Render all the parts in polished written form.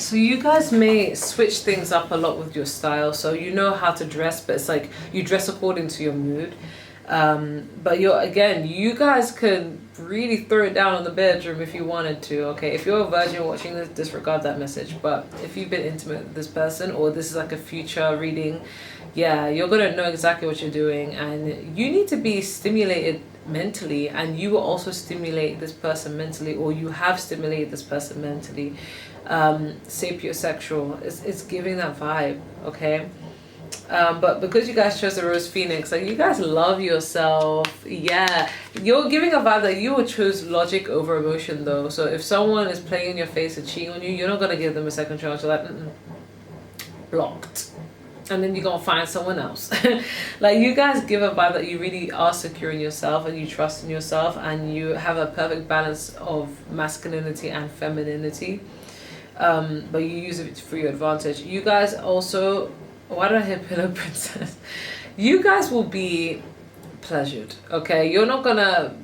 So you guys may switch things up a lot with your style. So you know how to dress, but it's like you dress according to your mood. But you guys could really throw it down in the bedroom if you wanted to. Okay, if you're a virgin watching this, disregard that message. But if you've been intimate with this person, or this is like a future reading, yeah, you're gonna know exactly what you're doing, and you need to be stimulated mentally, and you will also stimulate this person mentally, or you have stimulated this person mentally. Sapiosexual, it's giving that vibe, okay? But because you guys chose the Rose Phoenix, like, you guys love yourself. Yeah, you're giving a vibe that you would choose logic over emotion, though. So if someone is playing in your face and cheating on you, you're not gonna give them a second chance. You're like, blocked. And then you're gonna find someone else. Like, you guys give a vibe that you really are secure in yourself, and you trust in yourself, and you have a perfect balance of masculinity and femininity. But you use it for your advantage. You guys also, why did I hear Pillow Princess? You guys will be pleasured, okay? You're not gonna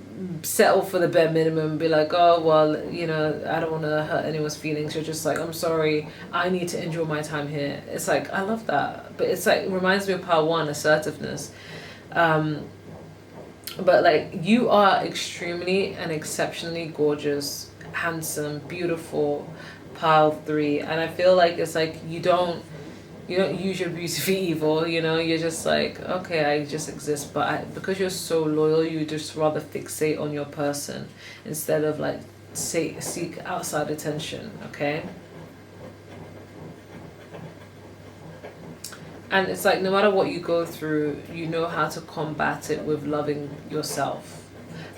settle for the bare minimum and be like, oh, well, you know, I don't want to hurt anyone's feelings. You're just like, I'm sorry, I need to enjoy my time here. It's like, I love that. But it's like, it reminds me of Power 1, assertiveness. But like, you are extremely and exceptionally gorgeous, handsome, beautiful, Pile 3. And I feel like it's like, you don't use your beauty for evil, you know. You're just like, okay, I just exist. But because you're so loyal, you just rather fixate on your person instead of like seek outside attention, okay? And it's like, no matter what you go through, you know how to combat it with loving yourself.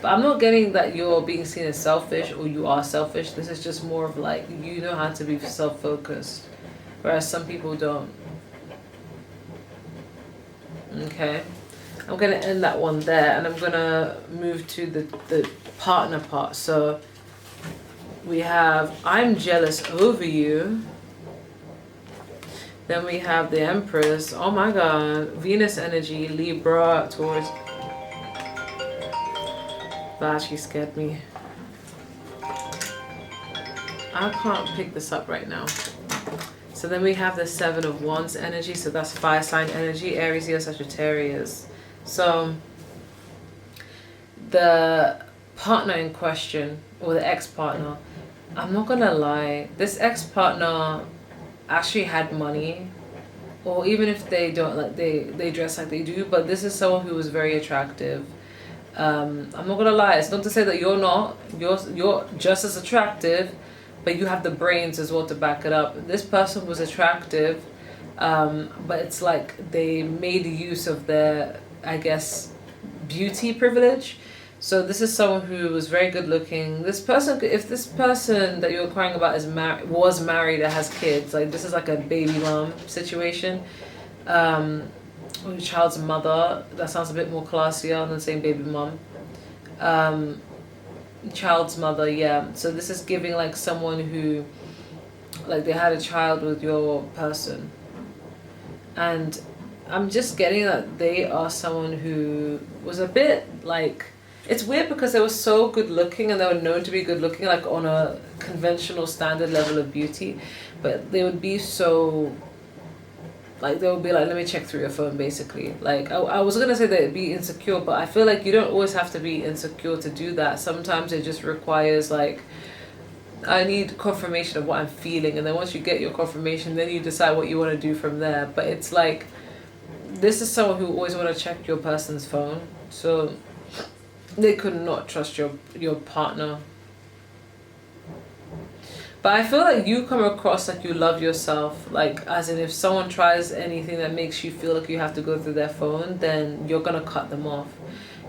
But I'm not getting that you're being seen as selfish, or you are selfish. This is just more of like, you know how to be self-focused, whereas some people don't. Okay, I'm gonna end that one there, and I'm gonna move to the partner part. So we have, I'm jealous over you. Then we have the Empress. Oh my God, Venus energy, Libra, Taurus. That actually scared me. I can't pick this up right now. So then we have the Seven of Wands energy. So that's fire sign energy, Aries, Leo, Sagittarius. So the partner in question, or the ex-partner, I'm not gonna lie, this ex-partner actually had money, or even if they don't, like, they dress like they do, but this is someone who was very attractive. I'm not gonna lie, it's not to say that you're not, you're just as attractive, but you have the brains as well to back it up. This person was attractive, but it's like they made use of their, I guess, beauty privilege. So this is someone who was very good looking. This person, if this person that you're crying about was married or has kids, like, this is like a baby mom situation. Or your child's mother, that sounds a bit more classier than saying baby mom. Child's mother, yeah. So this is giving like someone who, like, they had a child with your person, and I'm just getting that they are someone who was a bit like, it's weird because they were so good looking, and they were known to be good looking, like on a conventional standard level of beauty, but they would be so, like, they would be like, let me check through your phone, basically. Like, I was gonna say they'd be insecure, but I feel like you don't always have to be insecure to do that. Sometimes it just requires, like, I need confirmation of what I'm feeling, and then once you get your confirmation, then you decide what you want to do from there. But it's like, this is someone who always want to check your person's phone, so they could not trust your partner. But I feel like you come across like you love yourself, like, as in, if someone tries anything that makes you feel like you have to go through their phone, then you're gonna cut them off.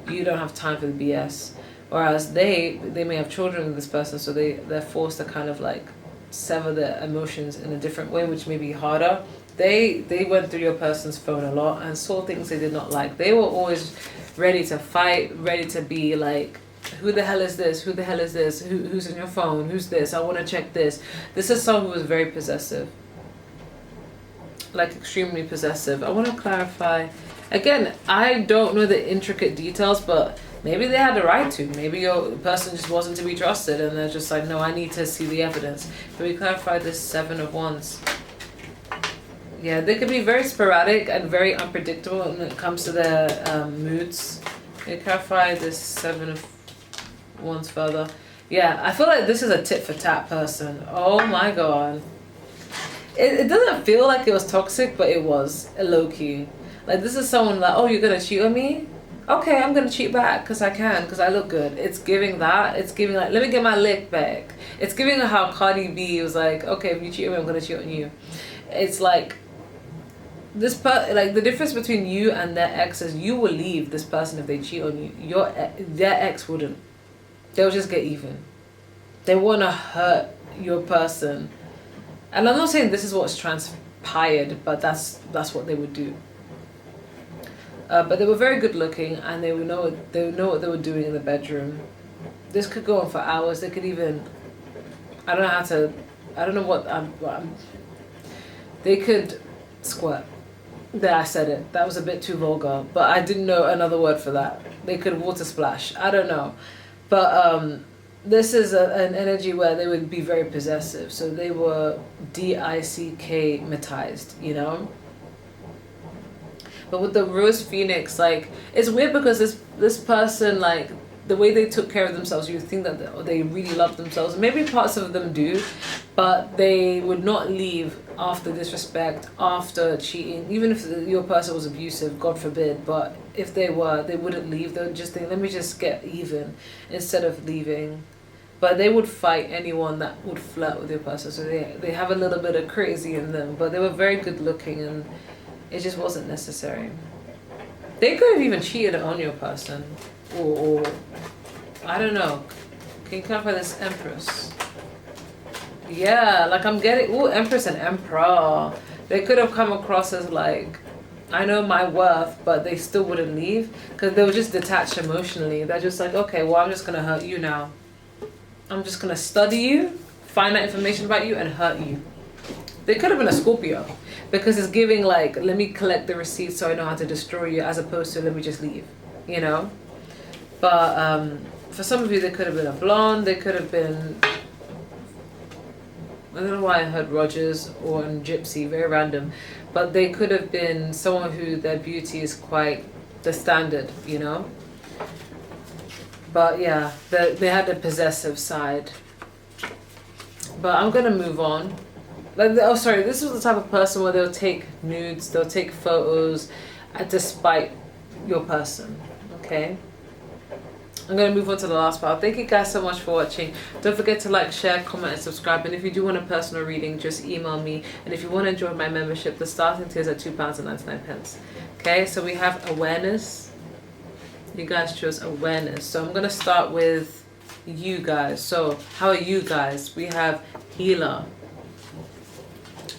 You don't have time for the BS. Whereas they may have children with this person, so they're forced to kind of like sever their emotions in a different way, which may be harder. They went through your person's phone a lot and saw things they did not like. They were always ready to fight, ready to be like, who the hell is this? Who the hell is this? Who's in your phone? Who's this? I want to check this. This is someone who was very possessive. Like, extremely possessive. I want to clarify. Again, I don't know the intricate details, but Maybe they had the right to. Maybe your person just wasn't to be trusted and they're just like, no, I need to see the evidence. Can we clarify this 7 of Wands? Yeah, they could be very sporadic and very unpredictable when it comes to their moods. Can we clarify this 7 of Wands further? Yeah, I feel like this is a tit for tat person. Oh my god. It doesn't feel like it was toxic, but it was low-key. Like, this is someone like, oh, you're gonna cheat on me? Okay, I'm gonna cheat back because I can, because I look good. It's giving that. It's giving like, let me get my lick back. It's giving how Cardi B was like, okay, if you cheat on me, I'm gonna cheat on you. It's like, like the difference between you and their ex is you will leave this person if they cheat on you. Their ex wouldn't. They'll just get even. They wanna hurt your person. And I'm not saying this is what's transpired, but that's what they would do. But they were very good looking, and they would know what they were doing in the bedroom. This could go on for hours. They could even, I don't know what they could squirt. There, I said it. That was a bit too vulgar, but I didn't know another word for that. They could water splash. I don't know, but this is an energy where they would be very possessive. So they were dickmatized, you know. But with the Rose Phoenix, like, it's weird because this person, like, the way they took care of themselves, you think that they really love themselves. Maybe parts of them do, but they would not leave after disrespect, after cheating, even if your person was abusive, God forbid. But if they wouldn't leave. They would just think, let me just get even instead of leaving. But they would fight anyone that would flirt with your person. So they have a little bit of crazy in them, but they were very good looking, and it just wasn't necessary. They could have even cheated on your person. Or I don't know. Can you clarify this Empress? Yeah, like I'm getting, Empress and Emperor. They could have come across as like, I know my worth, but they still wouldn't leave because they were just detached emotionally. They're just like, okay, well, I'm just going to hurt you now. I'm just going to study you, find out information about you, and hurt you. They could have been a Scorpio because it's giving like, let me collect the receipts so I know how to destroy you, as opposed to let me just leave, you know? But for some of you, they could have been a blonde. They could have been, I don't know why I heard Rogers or Gypsy, very random. But they could have been someone who their beauty is quite the standard, you know? But yeah, they had a possessive side. But I'm going to move on. Like, oh, sorry, this was the type of person where they'll take nudes, they'll take photos despite your person, okay? I'm going to move on to the last part. Thank you guys so much for watching. Don't forget to like, share, comment, and subscribe. And if you do want a personal reading, just email me. And if you want to join my membership, the starting tier is at £2.99. Okay, so we have awareness. You guys chose awareness. So I'm going to start with you guys. So how are you guys? We have healer.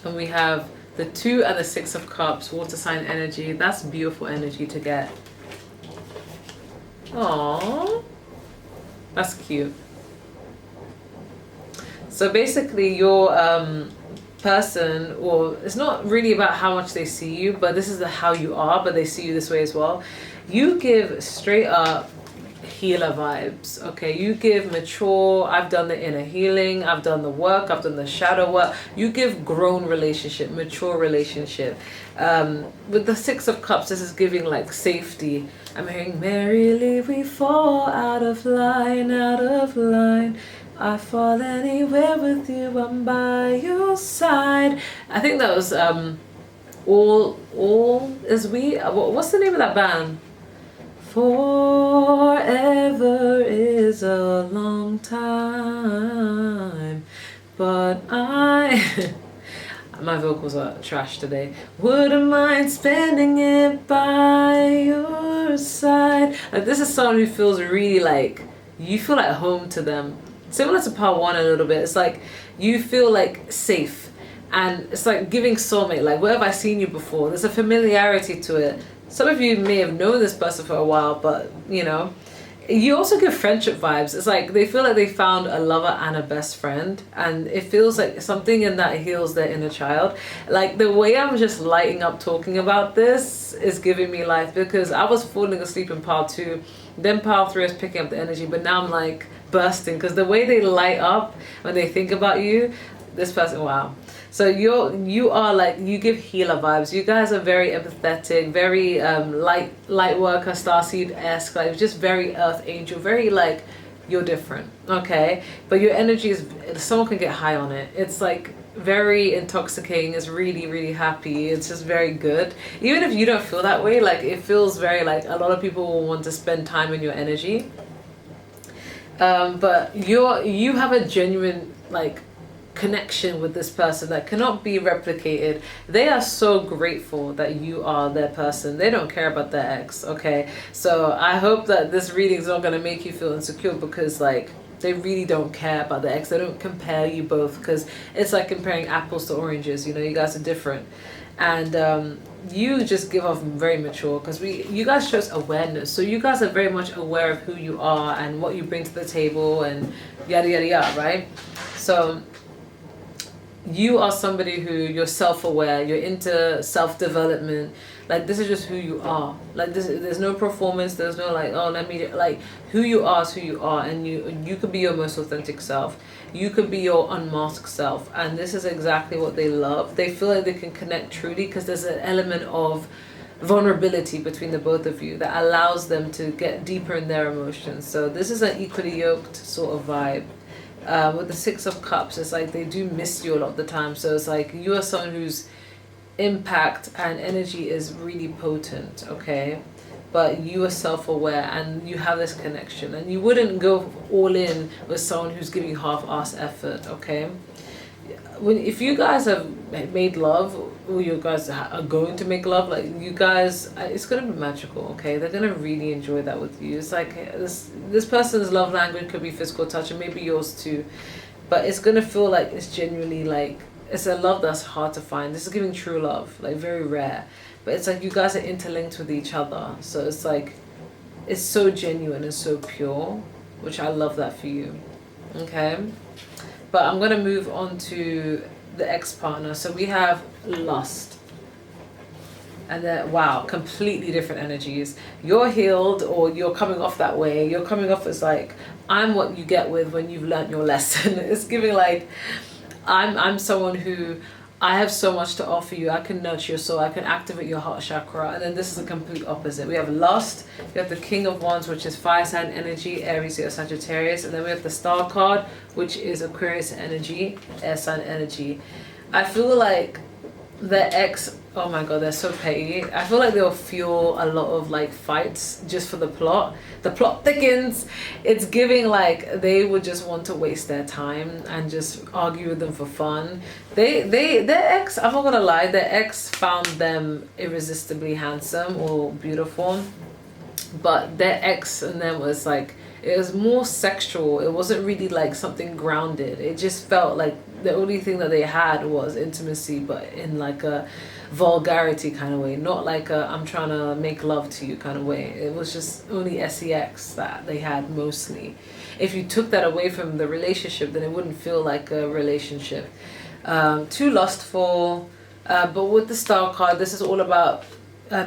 And we have the 2 and the 6 of cups, water sign energy. That's beautiful energy to get. Aww, that's cute. So basically your person, well, it's not really about how much they see you, but this is how you are, but they see you this way as well. You give straight up healer vibes, okay? You give mature, I've done the inner healing, I've done the work, I've done the shadow work. You give grown relationship, mature relationship. With the 6 of cups, this is giving like safety. I'm hearing, merrily we fall out of line, out of line. I fall anywhere with you, I'm by your side. I think that was all is we, what's the name of that band? Forever is a long time, but I my vocals are trash today. Wouldn't mind spending it by your side. Like, this is someone who feels really like, you feel like home to them. Similar to part 1 a little bit. It's like, you feel like safe. And it's like giving soulmate, like, where have I seen you before? There's a familiarity to it. Some of you may have known this person for a while, but, you know, You also give friendship vibes. It's like they feel like they found a lover and a best friend, and it feels like something in that heals their inner child. Like the way I'm just lighting up talking about this is giving me life, because I was falling asleep in pile 2, then pile 3 is picking up the energy, but now I'm like bursting because the way they light up when they think about you, this person, wow. So you are like, you give healer vibes. You guys are very empathetic, very light worker, starseed-esque, like just very earth angel, very like, you're different, okay? But your energy is, someone can get high on it. It's like very intoxicating. It's really, really happy. It's just very good. Even if you don't feel that way, like it feels very like a lot of people will want to spend time in your energy. But you have a genuine like connection with this person that cannot be replicated. They are so grateful that you are their person. They don't care about their ex, okay? So I hope that this reading is not going to make you feel insecure, because like they really don't care about the ex. They don't compare you both, because it's like comparing apples to oranges. You know, you guys are different. And you just give off very mature, because you guys show us awareness. So you guys are very much aware of who you are and what you bring to the table and yada yada yada, right? So you are somebody who, you're self-aware, you're into self-development. Like this is just who you are. Like this, there's no performance, there's no like, oh let me, like who you are is who you are, and you could be your most authentic self. You could be your unmasked self, and this is exactly what they love. They feel like they can connect truly because there's an element of vulnerability between the both of you that allows them to get deeper in their emotions. So this is an equally yoked sort of vibe. With the 6 of Cups, it's like they do miss you a lot of the time. So it's like you are someone whose impact and energy is really potent, okay? But you are self-aware and you have this connection, and you wouldn't go all in with someone who's giving half-ass effort, okay? If you guys have made love, or you guys are going to make love, like you guys, it's gonna be magical, okay? They're gonna really enjoy that with you. It's like this person's love language could be physical touch, and maybe yours too, but it's gonna feel like it's genuinely like, it's a love that's hard to find. This is giving true love, like very rare, but it's like you guys are interlinked with each other. So it's like, it's so genuine and so pure, which I love that for you, okay? But I'm going to move on to the ex-partner. So we have lust. And then, wow, completely different energies. You're healed, or you're coming off that way. You're coming off as like, I'm what you get with when you've learned your lesson. It's giving like, I'm someone who, I have so much to offer you. I can nurture your soul. I can activate your heart chakra. And then this is the complete opposite. We have lust. We have the King of Wands, which is fire sign energy, Aries or Sagittarius. And then we have the Star card, which is Aquarius energy, air sign energy. I feel like the ex, oh my god, they're so petty. I feel like they'll fuel a lot of like fights just for the plot. The plot thickens. It's giving like they would just want to waste their time and just argue with them for fun. Their ex, I'm not gonna lie, their ex found them irresistibly handsome or beautiful, but their ex and them was like, it was more sexual. It wasn't really like something grounded. It just felt like the only thing that they had was intimacy, but in like a vulgarity kind of way, not like a I'm trying to make love to you kind of way. It was just only sex that they had mostly. If you took that away from the relationship, then it wouldn't feel like a relationship. Too lustful, but with the Star card, this is all about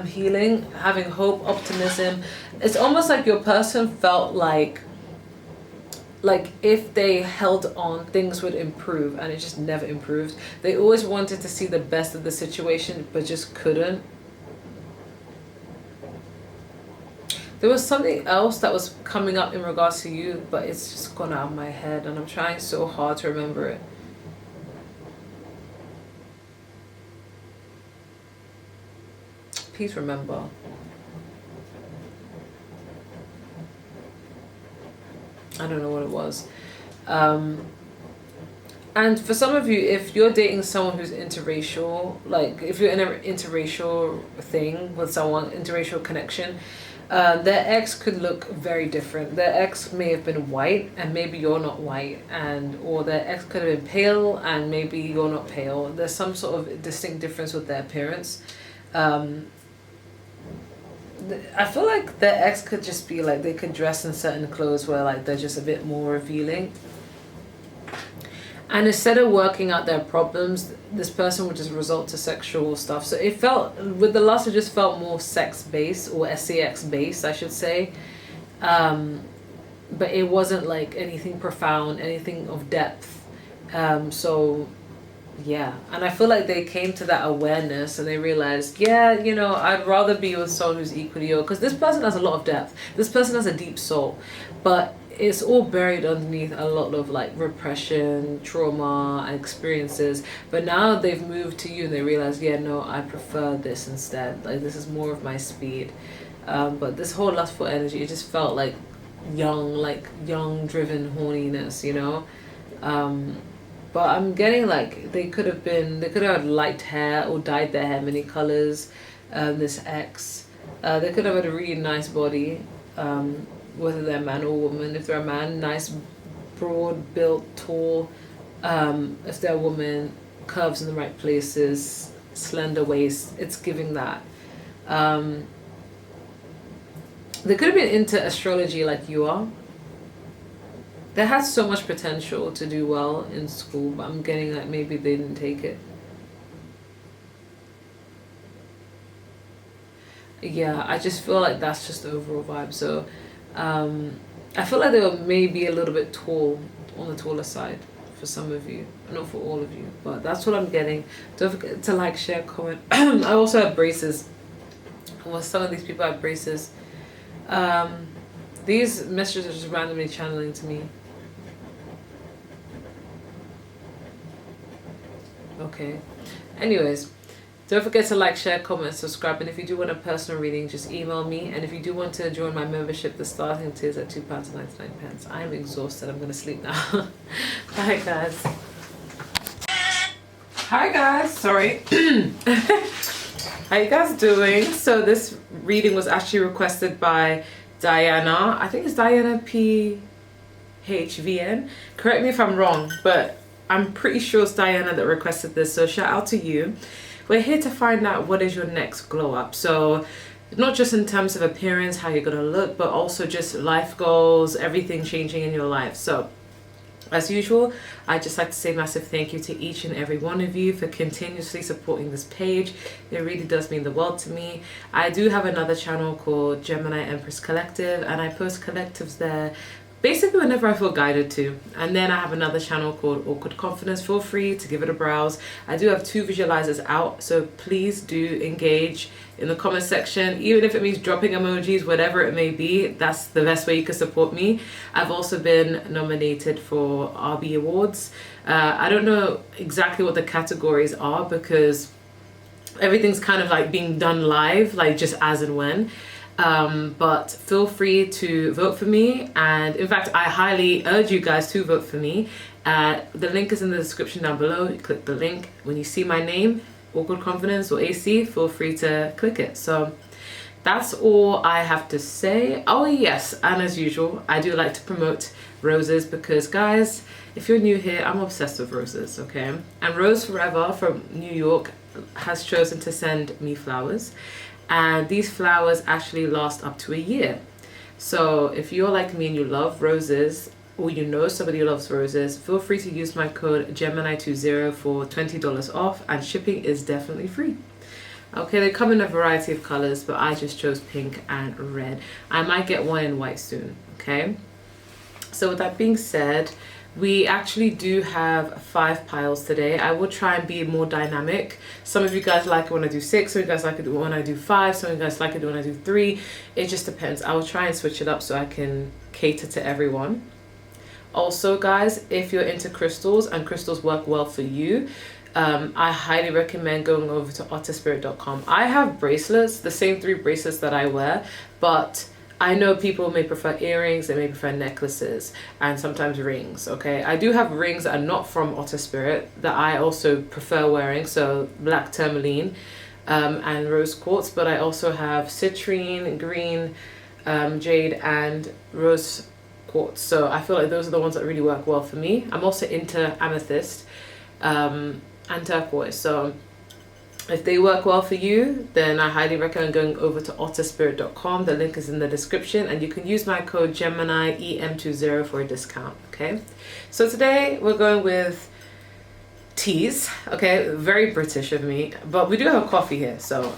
healing, having hope, optimism. It's almost like your person felt like if they held on, things would improve, and it just never improved. They always wanted to see the best of the situation, but just couldn't. There was something else that was coming up in regards to you, but it's just gone out of my head, and I'm trying so hard to remember it. Please remember. I don't know what it was. And for some of you, if you're dating someone who's interracial, like if you're in an interracial thing with someone, interracial connection, their ex could look very different. Their ex may have been white and maybe you're not white, or their ex could have been pale and maybe you're not pale. There's some sort of distinct difference with their appearance. I feel like their ex could just be like, they could dress in certain clothes where like they're just a bit more revealing. And instead of working out their problems, this person would just resort to sexual stuff. So it felt, with the lust, it just felt more sex based, or sex based, I should say. But it wasn't like anything profound, anything of depth. So yeah, and I feel like they came to that awareness and they realized, yeah, you know, I'd rather be with someone who's equally yoked, because this person has a lot of depth. This person has a deep soul, but it's all buried underneath a lot of like repression, trauma, experiences. But now they've moved to you and they realize, yeah, no, I prefer this instead. Like, this is more of my speed. But this whole lustful energy, it just felt like young driven horniness, you know. But I'm getting like they could have had light hair or dyed their hair many colors. This ex, they could have had a really nice body, whether they're man or woman. If they're a man, nice, broad built, tall. If they're a woman, curves in the right places, slender waist. It's giving that. They could have been into astrology like you are. They had so much potential to do well in school, but I'm getting that maybe they didn't take it. Yeah, I just feel like that's just the overall vibe. So I feel like they were maybe a little bit tall, on the taller side for some of you, not for all of you, but that's what I'm getting. Don't forget to like, share, comment. I also have braces. Well, some of these people have braces. These messages are just randomly channeling to me. Okay. Anyways, don't forget to like, share, comment, subscribe. And if you do want a personal reading, just email me. And if you do want to join my membership, the starting tier is at £2.99. I am exhausted. I'm going to sleep now. Bye, guys. Hi, guys. Sorry. How you guys doing? So this reading was actually requested by Diana. I think it's Diana PHVN. Correct me if I'm wrong, but I'm pretty sure it's Diana that requested this, so shout out to you. We're here to find out what is your next glow up. So not just in terms of appearance, how you're gonna look, but also just life goals, everything changing in your life. So as usual, I'd just like to say a massive thank you to each and every one of you for continuously supporting this page. It really does mean the world to me. I do have another channel called Gemini Empress Collective, and I post collectives there basically whenever I feel guided to. And then I have another channel called Awkward Confidence. Feel free to give it a browse. I do have 2 visualizers out, so please do engage in the comment section, even if it means dropping emojis, whatever it may be. That's the best way you can support me. I've also been nominated for RB Awards. I don't know exactly what the categories are because everything's kind of like being done live, like just as and when. But feel free to vote for me, and in fact I highly urge you guys to vote for me. The link is in the description down below. You click the link. When you see my name, Awkward Confidence or AC, feel free to click it. So that's all I have to say. Oh yes, and as usual, I do like to promote roses because guys, if you're new here, I'm obsessed with roses, okay? And Rose Forever from New York has chosen to send me flowers, and these flowers actually last up to a year. So if you're like me and you love roses, or you know somebody who loves roses, feel free to use my code Gemini20 for $20 off, and shipping is definitely free. Okay, they come in a variety of colors, but I just chose pink and red. I might get one in white soon, okay? So with that being said, we actually do have 5 piles today. I will try and be more dynamic. Some of you guys like it when I do 6, some of you guys like it when I do 5, some of you guys like it when I do 3. It just depends. I will try and switch it up so I can cater to everyone. Also guys, if you're into crystals and crystals work well for you, I highly recommend going over to otterspirit.com. I have bracelets, the same 3 bracelets that I wear, but I know people may prefer earrings, they may prefer necklaces, and sometimes rings, okay? I do have rings that are not from Otter Spirit that I also prefer wearing, so black tourmaline and rose quartz, but I also have citrine, green, jade, and rose quartz. So I feel like those are the ones that really work well for me. I'm also into amethyst and turquoise. So If they work well for you, then I highly recommend going over to otterspirit.com. The link is in the description, and you can use my code Gemini EM20 for a discount. Okay, so today we're going with teas. Okay, very British of me, but we do have coffee here, so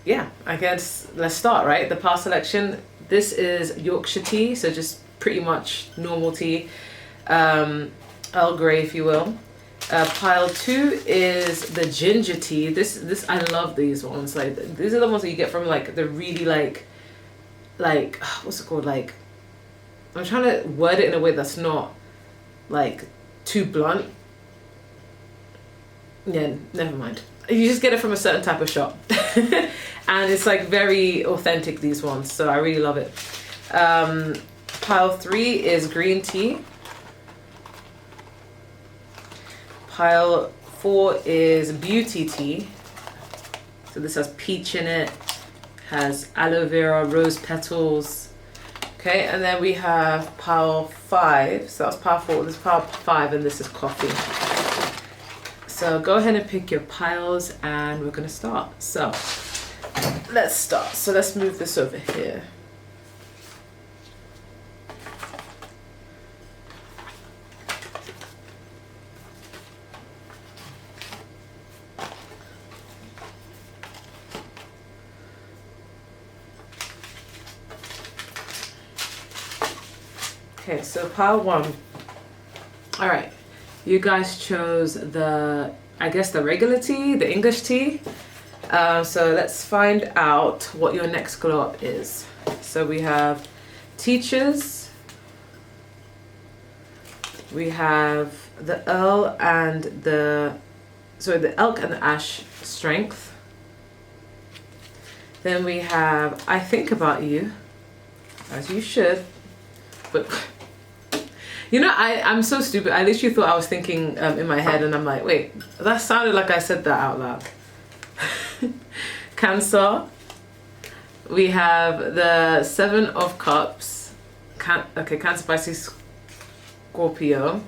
yeah, I guess let's start. Right, the pile selection. This is Yorkshire tea, so just pretty much normal tea, Earl Grey, if you will. Pile 2 is the ginger tea. This I love these ones. Like, these are the ones that you get from like the really like what's it called? Like, I'm trying to word it in a way that's not like too blunt. Yeah, never mind. You just get it from a certain type of shop, and it's like very authentic, these ones. So I really love it. Pile 3 is green tea. Pile 4 is beauty tea. So this has peach in it, has aloe vera, rose petals. Okay, and then we have pile 5. So that's pile 4, this is pile 5, and this is coffee. So go ahead and pick your piles, and we're gonna start. So let's start. So let's move this over here. Okay, so pile 1. All right, you guys chose I guess the regular tea, the English tea. So let's find out what your next glow up is. So we have teachers. We have the Earl and the elk and the ash strength. Then we have I think about you, as you should, but you know, I'm so stupid. I literally thought I was thinking in my head, and I'm like, wait, that sounded like I said that out loud. Cancer. We have the 7 of Cups. Cancer, Pisces, Scorpio.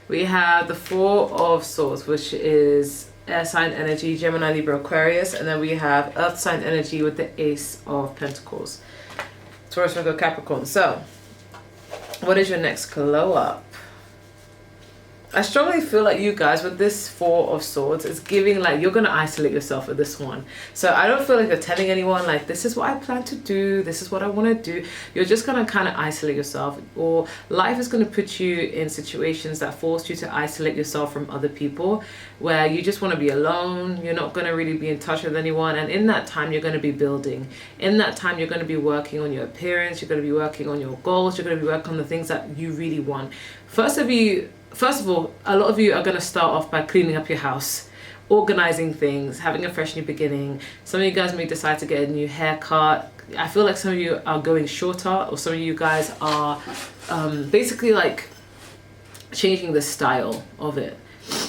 We have the 4 of Swords, which is air sign energy, Gemini, Libra, Aquarius. And then we have earth sign energy with the Ace of Pentacles. Taurus, Virgo, Capricorn. So what is your next glow up? I strongly feel like you guys with this 4 of Swords is giving like you're gonna isolate yourself with this one. So I don't feel like you're telling anyone like this is what I plan to do, this is what I want to do. You're just gonna kind of isolate yourself, or life is gonna put you in situations that force you to isolate yourself from other people, where you just want to be alone. You're not gonna really be in touch with anyone, and in that time you're gonna be building. In that time you're gonna be working on your appearance. You're gonna be working on your goals. You're gonna be working on the things that you really want. First of all, a lot of you are going to start off by cleaning up your house, organizing things, having a fresh new beginning. Some of you guys may decide to get a new haircut. I feel like some of you are going shorter, or some of you guys are basically like changing the style of it.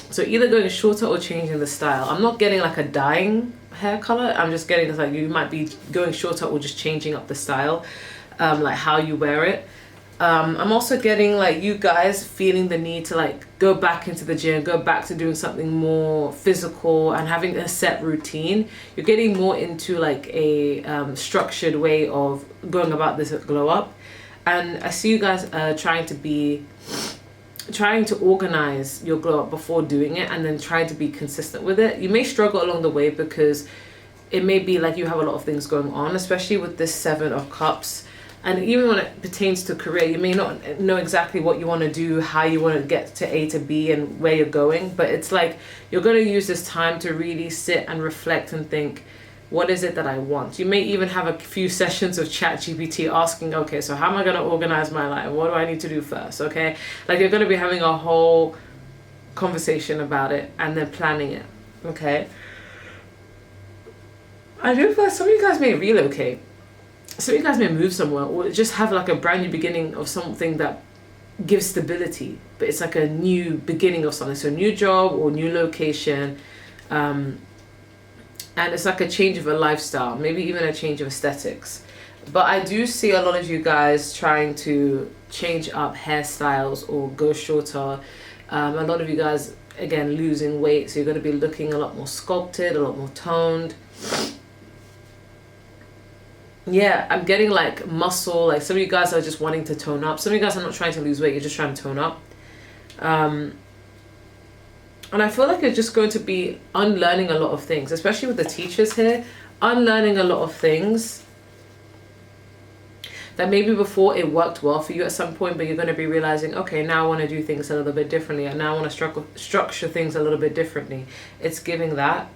So either going shorter or changing the style. I'm not getting like a dyeing hair color. I'm just getting like you might be going shorter or just changing up the style, like how you wear it. I'm also getting like you guys feeling the need to like go back into the gym, go back to doing something more physical and having a set routine. You're getting more into like a structured way of going about this glow up. And I see you guys trying to organize your glow up before doing it, and then trying to be consistent with it. You may struggle along the way because it may be like you have a lot of things going on, especially with this 7 of Cups. And even when it pertains to career, you may not know exactly what you want to do, how you want to get to A to B and where you're going. But it's like you're going to use this time to really sit and reflect and think, what is it that I want? You may even have a few sessions of ChatGPT asking, okay, so how am I going to organize my life? What do I need to do first? Okay, like you're going to be having a whole conversation about it and then planning it. Okay. I do feel like some of you guys may relocate. So you guys may move somewhere, or just have like a brand new beginning of something that gives stability, but it's like a new beginning of something. So a new job or new location, and it's like a change of a lifestyle, maybe even a change of aesthetics. But I do see a lot of you guys trying to change up hairstyles or go shorter. A lot of you guys again, losing weight. So you're going to be looking a lot more sculpted, a lot more toned. Yeah, I'm getting like muscle. Like some of you guys are just wanting to tone up. Some of you guys are not trying to lose weight. You're just trying to tone up. And I feel like you're just going to be unlearning a lot of things, especially with the teachers here. Unlearning a lot of things that maybe before it worked well for you at some point, but you're going to be realizing, okay, now I want to do things a little bit differently, and now I want to structure things a little bit differently. It's giving that.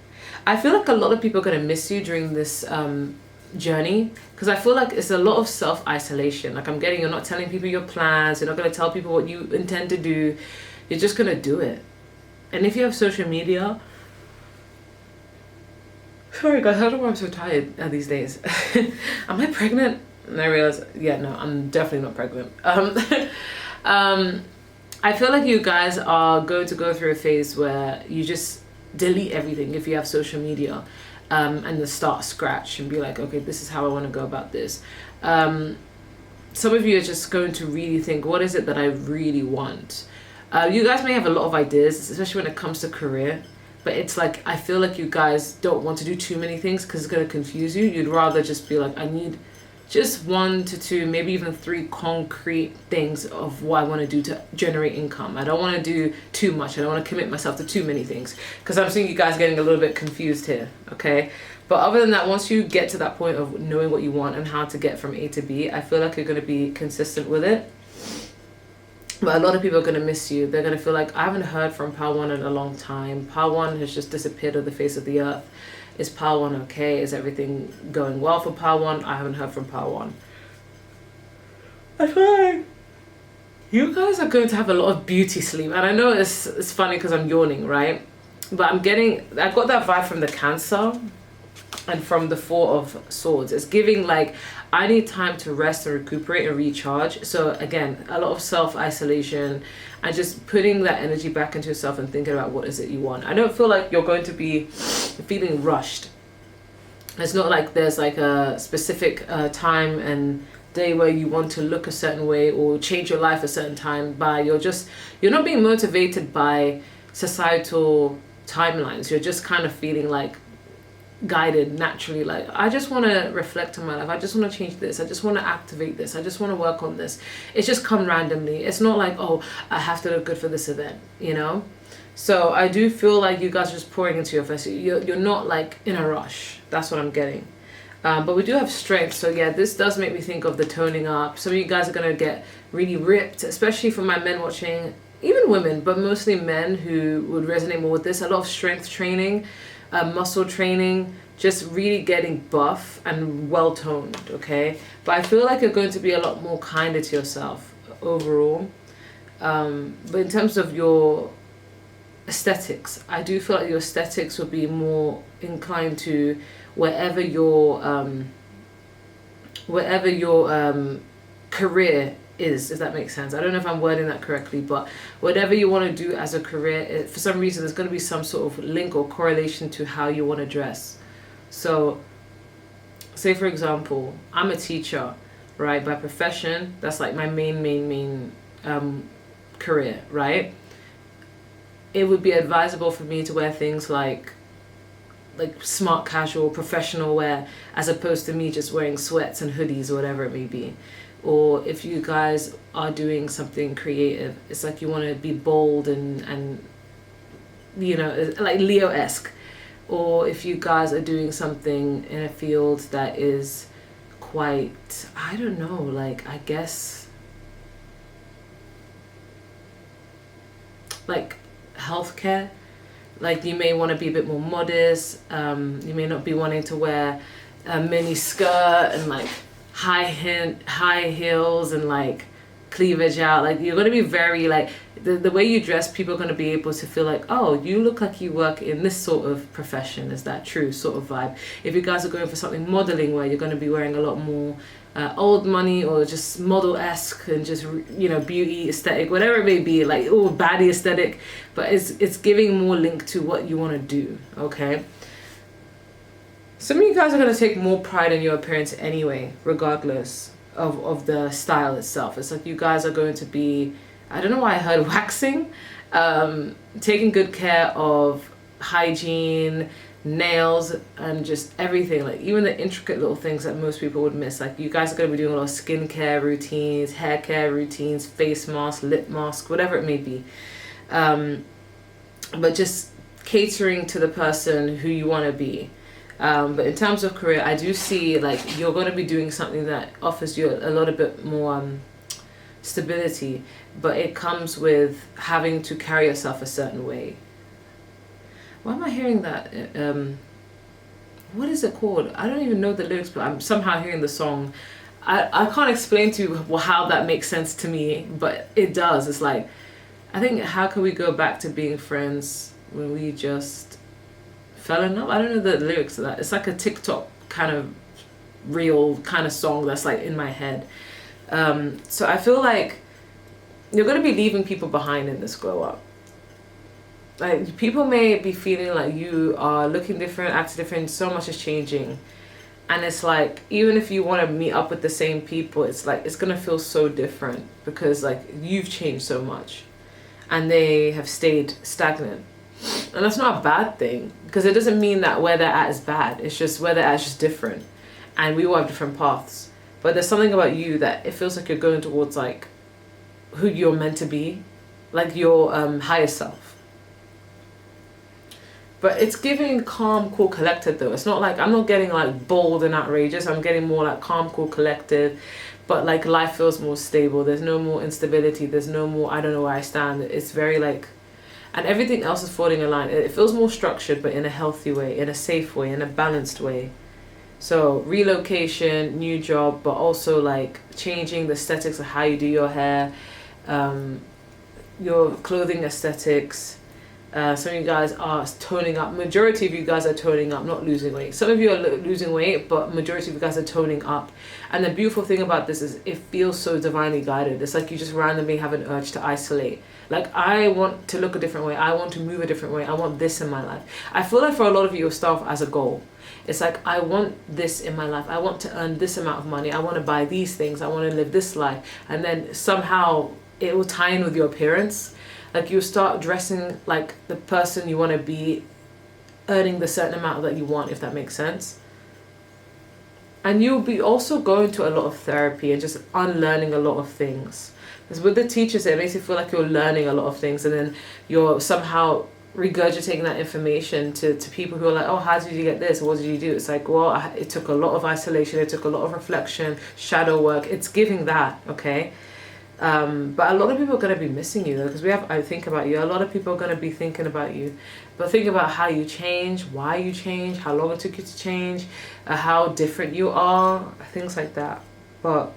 I feel like a lot of people are going to miss you during this journey, because I feel like it's a lot of self-isolation. Like I'm getting, you're not telling people your plans, you're not going to tell people what you intend to do, you're just going to do it. And if you have social media, sorry guys, I don't know why I'm so tired these days. Am I pregnant? And I realized, yeah, no, I'm definitely not pregnant. I feel like you guys are going to go through a phase where you just delete everything if you have social media, and then start scratch and be like, okay, this is how I want to go about this. Some of you are just going to really think, what is it that I really want? You guys may have a lot of ideas, especially when it comes to career, but it's like, I feel like you guys don't want to do too many things because it's going to confuse you. You'd rather just be like, I need just 1 to 2, maybe even 3 concrete things of what I want to do to generate income. I don't want to do too much. I don't want to commit myself to too many things, because I'm seeing you guys getting a little bit confused here, okay? But other than that, once you get to that point of knowing what you want and how to get from A to B, I feel like you're going to be consistent with it. But a lot of people are going to miss you. They're going to feel like, I haven't heard from Power One in a long time. Power One has just disappeared off the face of the earth. Is Power One okay? Is everything going well for Power One? I haven't heard from Power One. I feel like you guys are going to have a lot of beauty sleep. And I know it's funny because I'm yawning, right? But I got that vibe from the Cancer and from the Four of Swords. It's giving like, I need time to rest and recuperate and recharge. So again, a lot of self-isolation and just putting that energy back into yourself and thinking about what is it you want. I don't feel like you're going to be feeling rushed. It's not like there's like a specific time and day where you want to look a certain way or change your life a certain time by. You're not being motivated by societal timelines. You're just kind of feeling like guided naturally, like I just want to reflect on my life, I just want to change this, I just want to activate this, I just want to work on this. It's just come randomly. It's not like, oh, I have to look good for this event, you know? So I do feel like you guys are just pouring into your face. You're not like in a rush. That's what I'm getting. But we do have strength. So yeah, this does make me think of the toning up. Some of you guys are going to get really ripped, especially for my men watching, even women, but mostly men who would resonate more with this. A lot of strength training, muscle training, just really getting buff and well toned, okay? But I feel like you're going to be a lot more kinder to yourself overall. But in terms of your aesthetics, I do feel like your aesthetics will be more inclined to wherever your career is, if that makes sense. I don't know if I'm wording that correctly, but whatever you want to do as a career, for some reason there's going to be some sort of link or correlation to how you want to dress. So say for example, I'm a teacher, right, by profession. That's like my main career, right? It would be advisable for me to wear things like smart casual professional wear, as opposed to me just wearing sweats and hoodies or whatever it may be. Or if you guys are doing something creative, it's like you want to be bold and you know, like Leo-esque. Or if you guys are doing something in a field that is quite, I don't know, like I guess like healthcare, like you may want to be a bit more modest. You may not be wanting to wear a mini skirt and like high heels and like cleavage out. Like you're going to be very like the way you dress, people are going to be able to feel like, oh, you look like you work in this sort of profession. Is that true sort of vibe? If you guys are going for something modeling where you're going to be wearing a lot more old money or just model-esque and just, you know, beauty aesthetic, whatever it may be, like oh, baddie aesthetic, but it's giving more link to what you want to do, okay? Some of you guys are going to take more pride in your appearance anyway, regardless of the style itself. It's like you guys are going to be, I don't know why I heard waxing, taking good care of hygiene, nails, and just everything, like even the intricate little things that most people would miss. Like you guys are going to be doing a lot of skincare routines, hair care routines, face mask, lip mask, whatever it may be, but just catering to the person who you want to be. But in terms of career, I do see like you're going to be doing something that offers you a little bit more stability, but it comes with having to carry yourself a certain way. Why am I hearing that? What is it called? I don't even know the lyrics, but I'm somehow hearing the song. I can't explain to you how that makes sense to me, but it does. It's like, I think, how can we go back to being friends when we just fell in love? I don't know the lyrics of that. It's like a TikTok kind of real kind of song that's like in my head. So I feel like you're going to be leaving people behind in this glow up. Like people may be feeling like you are looking different, acting different, so much is changing. And it's like, even if you want to meet up with the same people, it's like, it's going to feel so different because like you've changed so much and they have stayed stagnant. And that's not a bad thing, because it doesn't mean that where they're at is bad. It's just where they're at is just different. And we all have different paths. But there's something about you that it feels like you're going towards like who you're meant to be, like your higher self. But it's giving calm, cool, collected though. It's not like, I'm not getting like bold and outrageous. I'm getting more like calm, cool, collected. But like life feels more stable. There's no more instability. There's no more, I don't know where I stand. It's very like, and everything else is falling in line. It feels more structured, but in a healthy way, in a safe way, in a balanced way. So relocation, new job, but also like changing the aesthetics of how you do your hair, your clothing aesthetics. Some of you guys are toning up. Majority of you guys are toning up, not losing weight. Some of you are losing weight, but majority of you guys are toning up. And the beautiful thing about this is it feels so divinely guided. It's like you just randomly have an urge to isolate. Like, I want to look a different way. I want to move a different way. I want this in my life. I feel like for a lot of you, you'll start off as a goal. It's like, I want this in my life. I want to earn this amount of money. I want to buy these things. I want to live this life. And then somehow it will tie in with your appearance. Like you start dressing like the person you want to be, earning the certain amount that you want, if that makes sense. And you'll be also going to a lot of therapy and just unlearning a lot of things. Because with the teachers, it makes you feel like you're learning a lot of things, and then you're somehow regurgitating that information to people who are like, oh, how did you get this? What did you do? It's like, well, it took a lot of isolation. It took a lot of reflection, shadow work. It's giving that, okay? But a lot of people are going to be missing you though, because I think about you. A lot of people are going to be thinking about you, but think about how you change, why you change, how long it took you to change, how different you are, things like that. But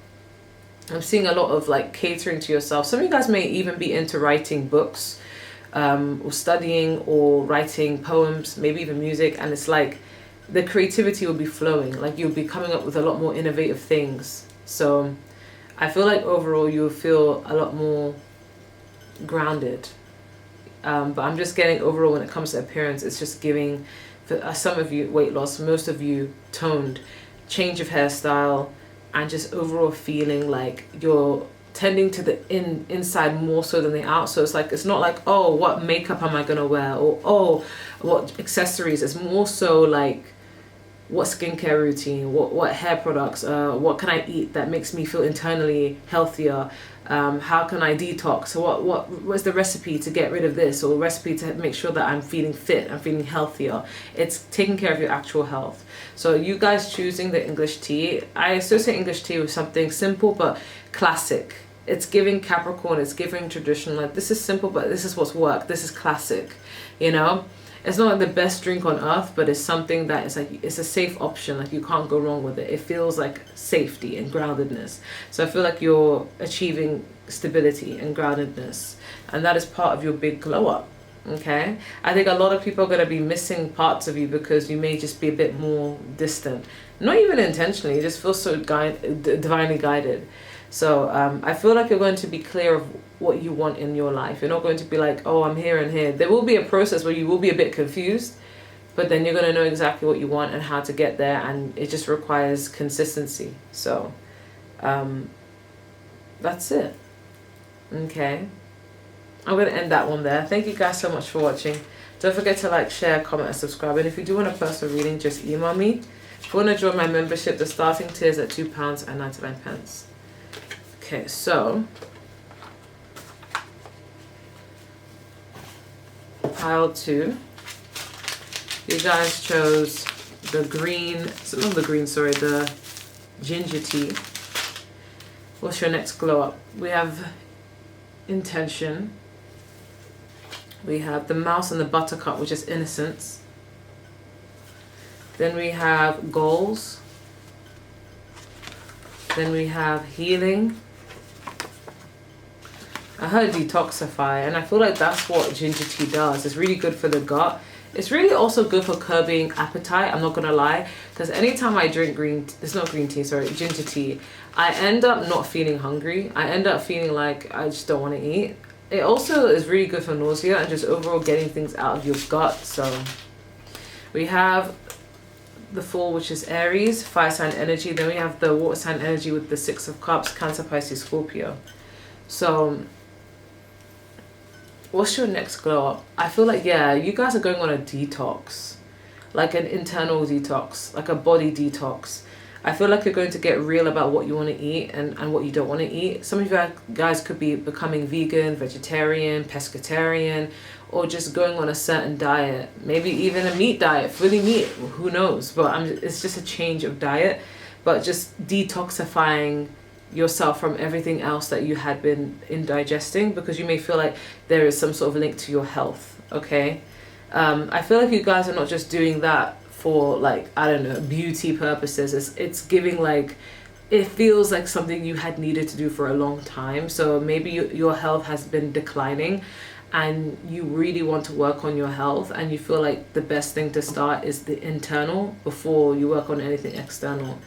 I'm seeing a lot of like catering to yourself. Some of you guys may even be into writing books, or studying or writing poems, maybe even music. And it's like the creativity will be flowing. Like you'll be coming up with a lot more innovative things. So I feel like overall you'll feel a lot more grounded. But I'm just getting overall when it comes to appearance, it's just giving, for some of you, weight loss, most of you toned, change of hairstyle, and just overall feeling like you're tending to the inside more so than the out. So it's like, it's not like, oh, what makeup am I going to wear? Or, oh, what accessories? It's more so like, what skincare routine, what hair products, what can I eat that makes me feel internally healthier, how can I detox, so what's the recipe to get rid of this, or recipe to make sure that I'm feeling fit, I'm feeling healthier. It's taking care of your actual health. So you guys choosing the English tea, I associate English tea with something simple but classic. It's giving Capricorn, it's giving traditional, like this is simple but this is what's worked, this is classic, you know. It's not like the best drink on earth, but it's something that is like, it's a safe option. Like you can't go wrong with it. It feels like safety and groundedness. So I feel like you're achieving stability and groundedness, and that is part of your big glow up. Okay, I think a lot of people are going to be missing parts of you because you may just be a bit more distant. Not even intentionally, you just feel so divinely guided. So I feel like you're going to be clear of what you want in your life. You're not going to be like, oh, I'm here and here. There will be a process where you will be a bit confused, but then you're going to know exactly what you want and how to get there, and it just requires consistency. So that's it. Okay. I'm going to end that one there. Thank you guys so much for watching. Don't forget to like, share, comment, and subscribe. And if you do want a personal reading, just email me. If you want to join my membership, the starting tier is at £2.99. Okay, so pile 2. You guys chose the green, not the green, sorry, the ginger tea. What's your next glow up? We have intention. We have the mouse and the buttercup, which is innocence. Then we have goals. Then we have healing. I heard detoxify, and I feel like that's what ginger tea does. It's really good for the gut. It's really also good for curbing appetite, I'm not gonna lie, because anytime I drink ginger tea, I end up not feeling hungry. I end up feeling like I just don't want to eat. It also is really good for nausea and just overall getting things out of your gut. So we have the Fool, which is Aries, fire sign energy. Then we have the water sign energy with the Six of Cups, Cancer, Pisces, Scorpio. So what's your next glow up? I feel like, yeah, you guys are going on a detox, like an internal detox, like a body detox. I feel like you're going to get real about what you want to eat and what you don't want to eat. Some of you guys could be becoming vegan, vegetarian, pescatarian, or just going on a certain diet. Maybe even a meat diet, fully meat, who knows? But it's just a change of diet, but just detoxifying yourself from everything else that you had been indigesting, because you may feel like there is some sort of link to your health, okay? I feel like you guys are not just doing that for, like, I don't know, beauty purposes. It's giving, like, it feels like something you had needed to do for a long time. So maybe your health has been declining and you really want to work on your health, and you feel like the best thing to start is the internal before you work on anything external.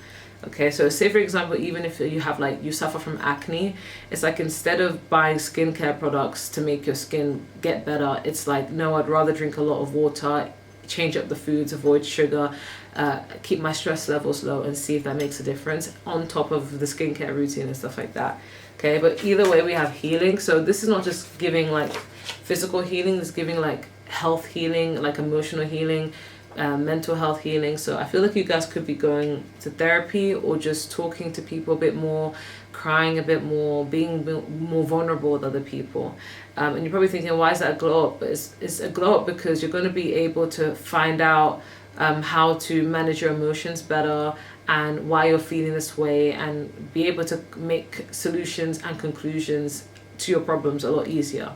Okay, so say for example, even if you have, like, you suffer from acne, it's like instead of buying skincare products to make your skin get better, it's like, no, I'd rather drink a lot of water, change up the foods, avoid sugar, keep my stress levels low, and see if that makes a difference on top of the skincare routine and stuff like that. Okay, but either way, we have healing. So this is not just giving, like, physical healing, it's giving, like, health healing, like emotional healing, mental health healing. So I feel like you guys could be going to therapy or just talking to people a bit more, crying a bit more, being more vulnerable with other people. And you're probably thinking, why is that a glow up? But it's a glow up because you're going to be able to find out how to manage your emotions better and why you're feeling this way, and be able to make solutions and conclusions to your problems a lot easier.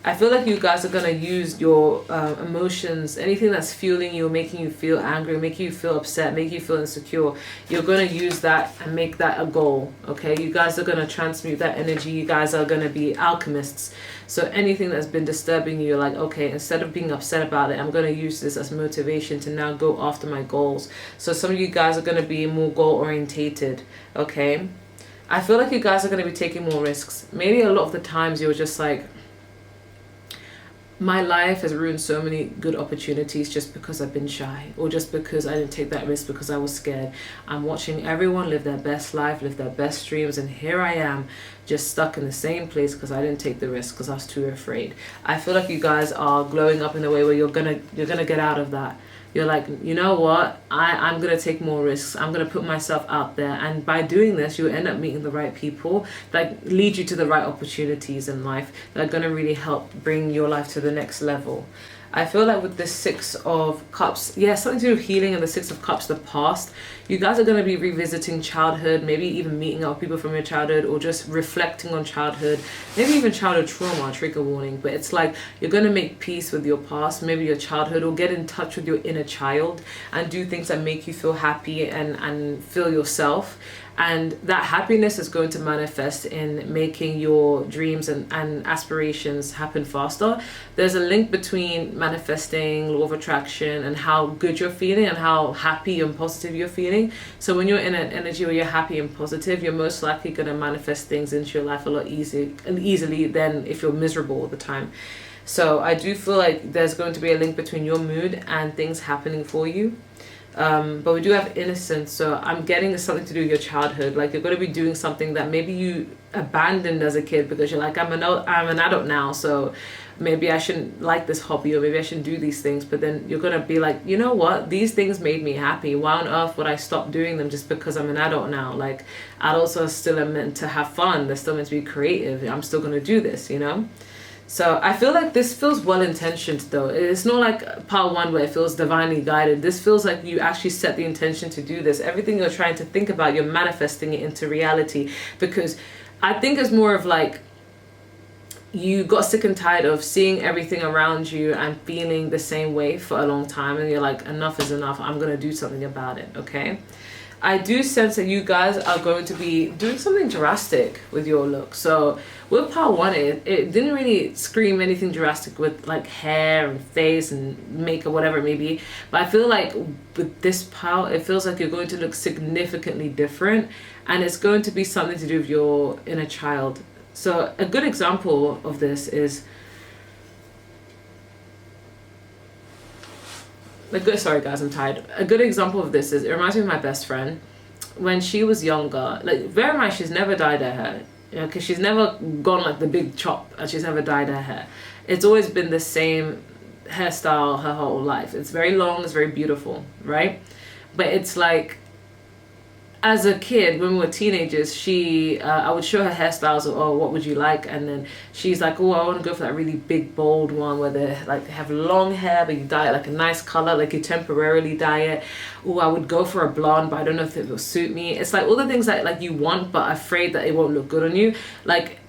I feel like you guys are going to use your emotions, anything that's fueling you, making you feel angry, making you feel upset, making you feel insecure. You're going to use that and make that a goal, okay? You guys are going to transmute that energy. You guys are going to be alchemists. So anything that's been disturbing you, you're like, okay, instead of being upset about it, I'm going to use this as motivation to now go after my goals. So some of you guys are going to be more goal orientated, okay? I feel like you guys are going to be taking more risks. Maybe a lot of the times you're just like, my life has ruined so many good opportunities just because I've been shy, or just because I didn't take that risk because I was scared. I'm watching everyone live their best life, live their best dreams, and here I am just stuck in the same place because I didn't take the risk because I was too afraid. I feel like you guys are glowing up in a way where you're gonna get out of that. You're like, you know what, I'm going to take more risks. I'm going to put myself out there. And by doing this, you end up meeting the right people that lead you to the right opportunities in life that are going to really help bring your life to the next level. I feel like with the Six of Cups, yeah, something to do with healing, and the Six of Cups, the past, you guys are going to be revisiting childhood, maybe even meeting up with people from your childhood, or just reflecting on childhood, maybe even childhood trauma, trigger warning. But it's like you're going to make peace with your past, maybe your childhood, or get in touch with your inner child and do things that make you feel happy and feel yourself. And that happiness is going to manifest in making your dreams and aspirations happen faster. There's a link between manifesting, law of attraction, and how good you're feeling and how happy and positive you're feeling. So when you're in an energy where you're happy and positive, you're most likely going to manifest things into your life a lot easily than if you're miserable all the time. So I do feel like there's going to be a link between your mood and things happening for you. But we do have innocence, so I'm getting something to do with your childhood. Like you're going to be doing something that maybe you abandoned as a kid because you're like, I'm an adult now, so maybe I shouldn't like this hobby, or maybe I shouldn't do these things. But then you're going to be like, you know what, these things made me happy. Why on earth would I stop doing them just because I'm an adult now? Like adults are still meant to have fun, they're still meant to be creative. I'm still going to do this, you know. So I feel like this feels well intentioned though. It's not like part one where it feels divinely guided. This feels like you actually set the intention to do this. Everything you're trying to think about, you're manifesting it into reality, because I think it's more of like you got sick and tired of seeing everything around you and feeling the same way for a long time, and you're like, enough is enough, I'm gonna do something about it. Okay, I do sense that you guys are going to be doing something drastic with your look. So with part one, it didn't really scream anything drastic with like hair and face and makeup, whatever it may be. But I feel like with this part, it feels like you're going to look significantly different, and it's going to be something to do with your inner child. So a good example of this is, sorry guys, I'm tired. A good example of this is, it reminds me of my best friend. When she was younger, like, bear in mind, she's never dyed her hair, you know, because she's never gone like the big chop, and she's never dyed her hair. It's always been the same hairstyle her whole life. It's very long, it's very beautiful, right? But it's like, as a kid, when we were teenagers, I would show her hairstyles of, oh, what would you like? And then she's like, oh, I want to go for that really big, bold one where they have long hair, but you dye it like a nice color, like you temporarily dye it. Oh, I would go for a blonde, but I don't know if it will suit me. It's like all the things that like you want, but afraid that it won't look good on you. Like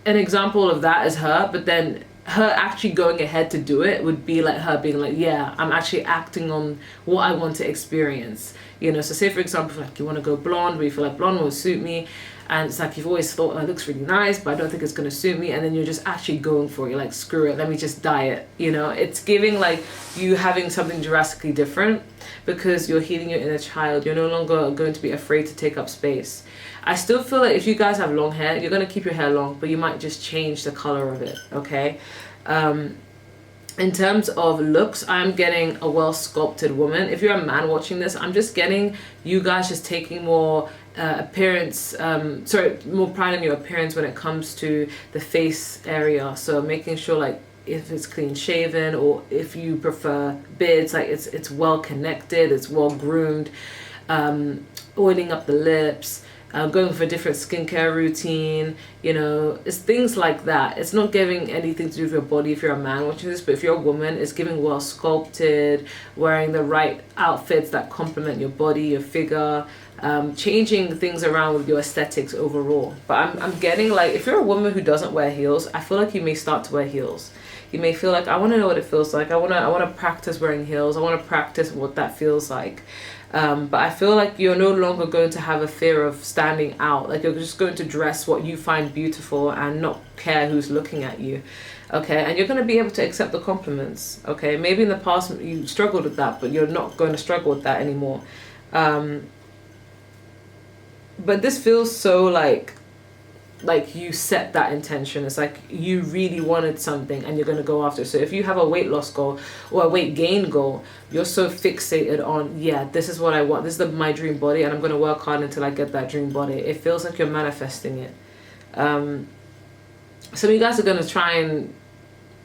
an example of that is her, but then her actually going ahead to do it would be like her being like, yeah, I'm actually acting on what I want to experience, you know. So say for example, like you want to go blonde, but you feel like blonde will suit me, and it's like you've always thought, oh, it looks really nice, but I don't think it's going to suit me, and then you're just actually going for it. You're like, screw it, let me just dye it, you know. It's giving like you having something drastically different, because you're healing your inner child. You're no longer going to be afraid to take up space. I still feel like if you guys have long hair, you're going to keep your hair long, but you might just change the color of it, okay? In terms of looks, I'm getting a well-sculpted woman. If you're a man watching this, I'm just getting you guys just taking more more pride in your appearance when it comes to the face area. So making sure like if it's clean shaven, or if you prefer beards, like it's well connected, it's well groomed, oiling up the lips, going for a different skincare routine, you know, it's things like that. It's not giving anything to do with your body if you're a man watching this, but if you're a woman, it's giving well sculpted, wearing the right outfits that complement your body, your figure, changing things around with your aesthetics overall. But I'm getting like, if you're a woman who doesn't wear heels, I feel like you may start to wear heels. You may feel like, I want to know what it feels like. I want to practice wearing heels. I want to practice what that feels like. But I feel like you're no longer going to have a fear of standing out. Like you're just going to dress what you find beautiful and not care who's looking at you. Okay, and you're going to be able to accept the compliments. Okay, maybe in the past you struggled with that, but you're not going to struggle with that anymore. But this feels so like you set that intention. It's like you really wanted something and you're going to go after it. So if you have a weight loss goal or a weight gain goal, you're so fixated on, yeah, this is what I want, this is my dream body, and I'm going to work hard until I get that dream body. It feels like you're manifesting it. Some of you guys are going to try and,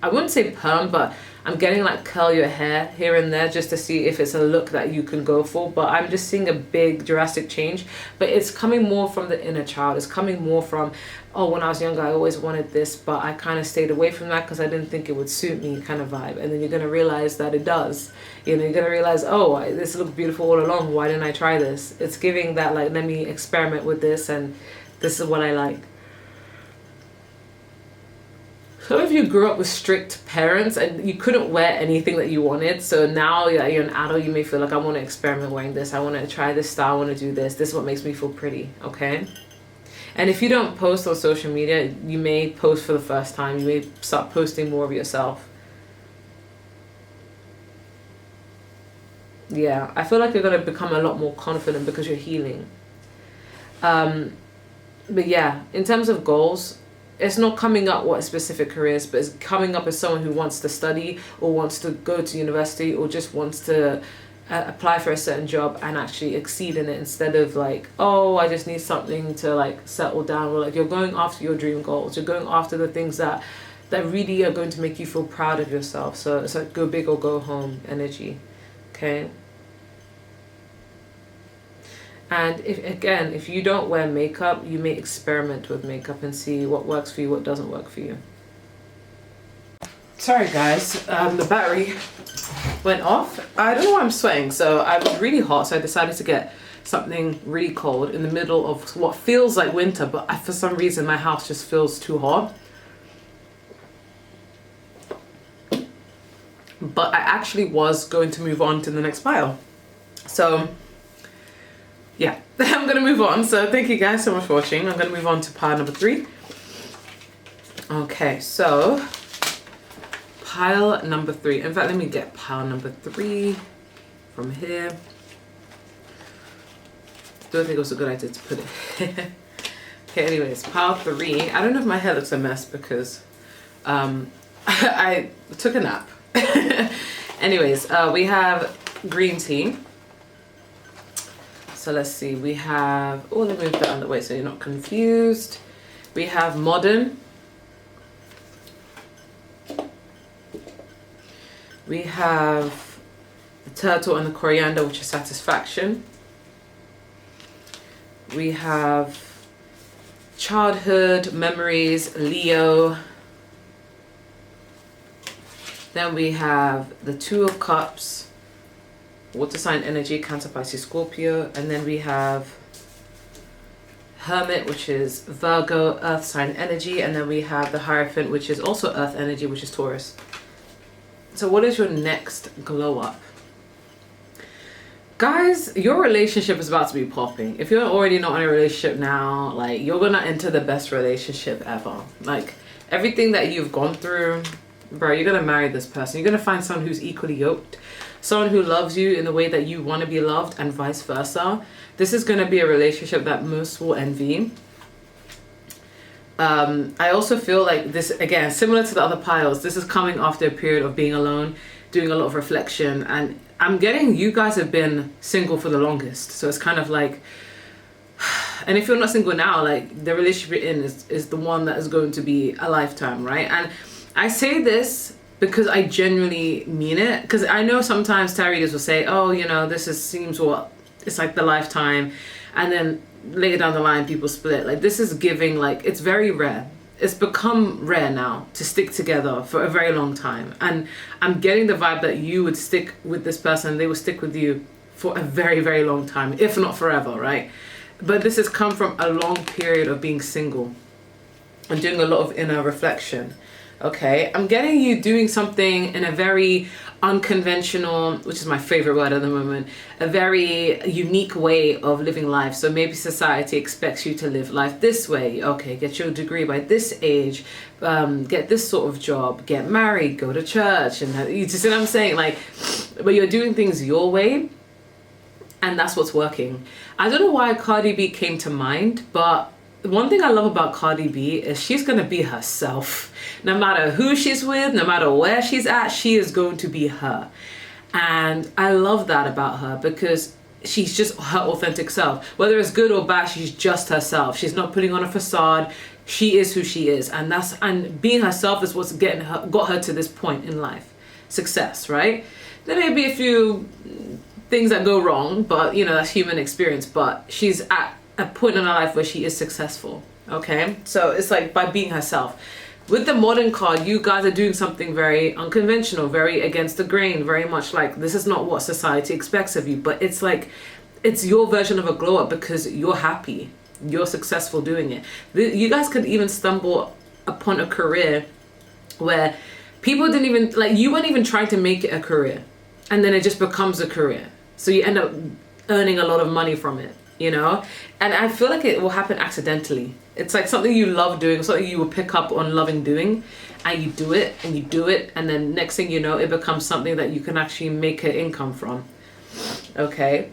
I wouldn't say perm, but I'm getting like curl your hair here and there just to see if it's a look that you can go for. But I'm just seeing a big drastic change, but it's coming more from the inner child. It's coming more from, oh, when I was younger I always wanted this, but I kind of stayed away from that because I didn't think it would suit me, kind of vibe. And then you're going to realize that it does. You know, you're going to realize, oh, this looked beautiful all along, why didn't I try this? It's giving that like, let me experiment with this, and this is what I like. Some of you grew up with strict parents and you couldn't wear anything that you wanted. So now that you're an adult, you may feel like, I want to experiment wearing this. I want to try this style. I want to do this. This is what makes me feel pretty. Okay. And if you don't post on social media, you may post for the first time. You may start posting more of yourself. Yeah. I feel like you're going to become a lot more confident because you're healing. But yeah, in terms of goals, it's not coming up what specific careers, but it's coming up as someone who wants to study or wants to go to university or just wants to apply for a certain job and actually exceed in it, instead of like, oh, I just need something to like settle down. Or like, you're going after your dream goals, you're going after the things that really are going to make you feel proud of yourself. So it's like go big or go home energy. Okay. And if you don't wear makeup, you may experiment with makeup and see what works for you, what doesn't work for you. Sorry guys, the battery went off. I don't know why I'm sweating. So I was really hot, so I decided to get something really cold in the middle of what feels like winter, but for some reason my house just feels too hot. But I actually was going to move on to the next pile. So yeah, I'm gonna move on. So thank you guys so much for watching. I'm gonna move on to pile number 3. Okay, so pile number 3. In fact, let me get pile number 3 from here. Don't think it was a good idea to put it here. Okay, anyways, pile 3. I don't know if my hair looks a mess because I took a nap. Anyways, we have green tea. So let's see, we have, oh, let me move that out of the way so you're not confused. We have modern. We have the turtle and the coriander, which is satisfaction. We have childhood memories, Leo. Then we have the 2 of cups, water sign energy, Cancer, Pisces, Scorpio. And then we have hermit, which is Virgo, earth sign energy. And then we have the hierophant, which is also earth energy, which is Taurus. So what is your next glow up? Guys, your relationship is about to be popping. If you're already not in a relationship now, like, you're gonna enter the best relationship ever. Like, everything that you've gone through, bro, you're gonna marry this person. You're gonna find someone who's equally yoked, someone who loves you in the way that you want to be loved, and vice versa. This is gonna be a relationship that most will envy. I also feel like this, again, similar to the other piles, this is coming after a period of being alone, doing a lot of reflection, and I'm getting you guys have been single for the longest. So it's kind of like, and if you're not single now, like, the relationship you're in is the one that is going to be a lifetime, right? And I say this because I genuinely mean it, because I know sometimes tarot readers will say, oh, you know, seems what, it's like the lifetime, and then later down the line people split. Like, this is giving, like, it's very rare. It's become rare now to stick together for a very long time, and I'm getting the vibe that you would stick with this person, they would stick with you for a very, very long time, if not forever, right? But this has come from a long period of being single and doing a lot of inner reflection. Okay, I'm getting you doing something in a very unconventional, which is my favorite word at the moment, a very unique way of living life. So maybe society expects you to live life this way. Okay, get your degree by this age, get this sort of job, get married, go to church, and you just see what I'm saying? Like, but you're doing things your way, and that's what's working. I don't know why Cardi B came to mind, but one thing I love about Cardi B is she's going to be herself. No matter who she's with, no matter where she's at, she is going to be her. And I love that about her, because she's just her authentic self. Whether it's good or bad, she's just herself. She's not putting on a facade. She is who she is. And being herself is what's got her to this point in life. Success, right? There may be a few things that go wrong, but you know, that's human experience. But she's at a point in her life where she is successful. Okay, so it's like by being herself. With the modern card, you guys are doing something very unconventional, very against the grain, very much like, this is not what society expects of you, but it's like, it's your version of a glow up because you're happy, you're successful doing it. You guys could even stumble upon a career where people didn't even, like, you weren't even trying to make it a career, and then it just becomes a career. So you end up earning a lot of money from it, you know? And I feel like it will happen accidentally. It's like something you love doing, something you will pick up on loving doing, and you do it and you do it, and then next thing you know, it becomes something that you can actually make an income from. Okay,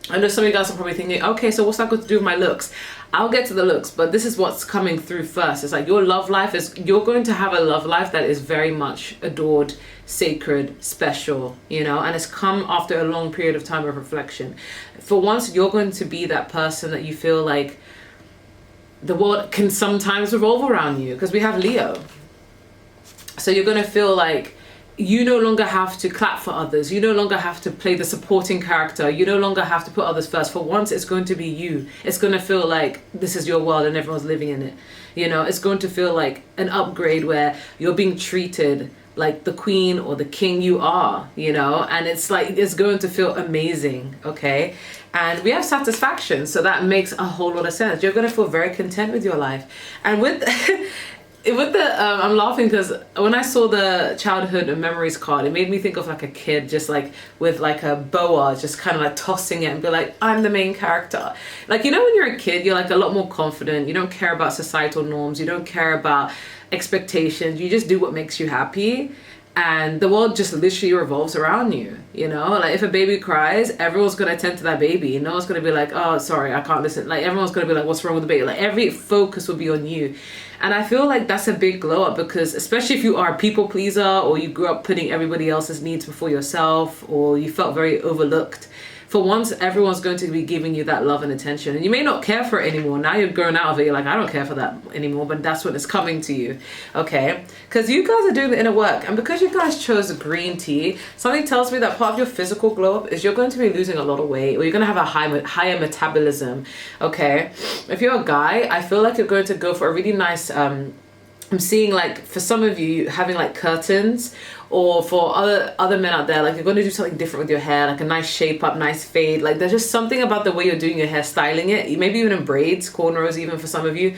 I know some of you guys are probably thinking, okay, so what's that got to do with my looks? I'll get to the looks, but this is what's coming through first. It's like your love life is, you're going to have a love life that is very much adored, sacred, special, you know, and it's come after a long period of time of reflection. For once, you're going to be that person that you feel like the world can sometimes revolve around you, because we have Leo. So you're going to feel like you no longer have to clap for others. You no longer have to play the supporting character. You no longer have to put others first. For once, it's going to be you. It's going to feel like this is your world and everyone's living in it. You know, it's going to feel like an upgrade where you're being treated like the queen or the king you are, you know, and it's like, it's going to feel amazing, okay? And we have satisfaction, so that makes a whole lot of sense. You're going to feel very content with your life. And with with the I'm laughing because when I saw the childhood memories card, it made me think of like a kid just like with like a boa, just kind of like tossing it and be like, I'm the main character. Like, you know, when you're a kid, you're like a lot more confident. You don't care about societal norms. You don't care about expectations. You just do what makes you happy. And the world just literally revolves around you, you know? Like, if a baby cries, everyone's gonna attend to that baby. No one's gonna be like, oh, sorry, I can't listen. Like, everyone's gonna be like, what's wrong with the baby? Like, every focus will be on you. And I feel like that's a big glow up, because especially if you are a people pleaser, or you grew up putting everybody else's needs before yourself, or you felt very overlooked, for once, everyone's going to be giving you that love and attention. And you may not care for it anymore. Now you're growing out of it. You're like, I don't care for that anymore. But that's when it's coming to you. Okay? Because you guys are doing the inner work. And because you guys chose green tea, something tells me that part of your physical glow up is you're going to be losing a lot of weight. Or you're going to have a higher metabolism. Okay? If you're a guy, I feel like you're going to go for a really nice... I'm seeing, like, for some of you having like curtains, or for other men out there, like, you're going to do something different with your hair, like a nice shape up, nice fade. Like, there's just something about the way you're doing your hair, styling it, maybe even in braids, cornrows, even for some of you.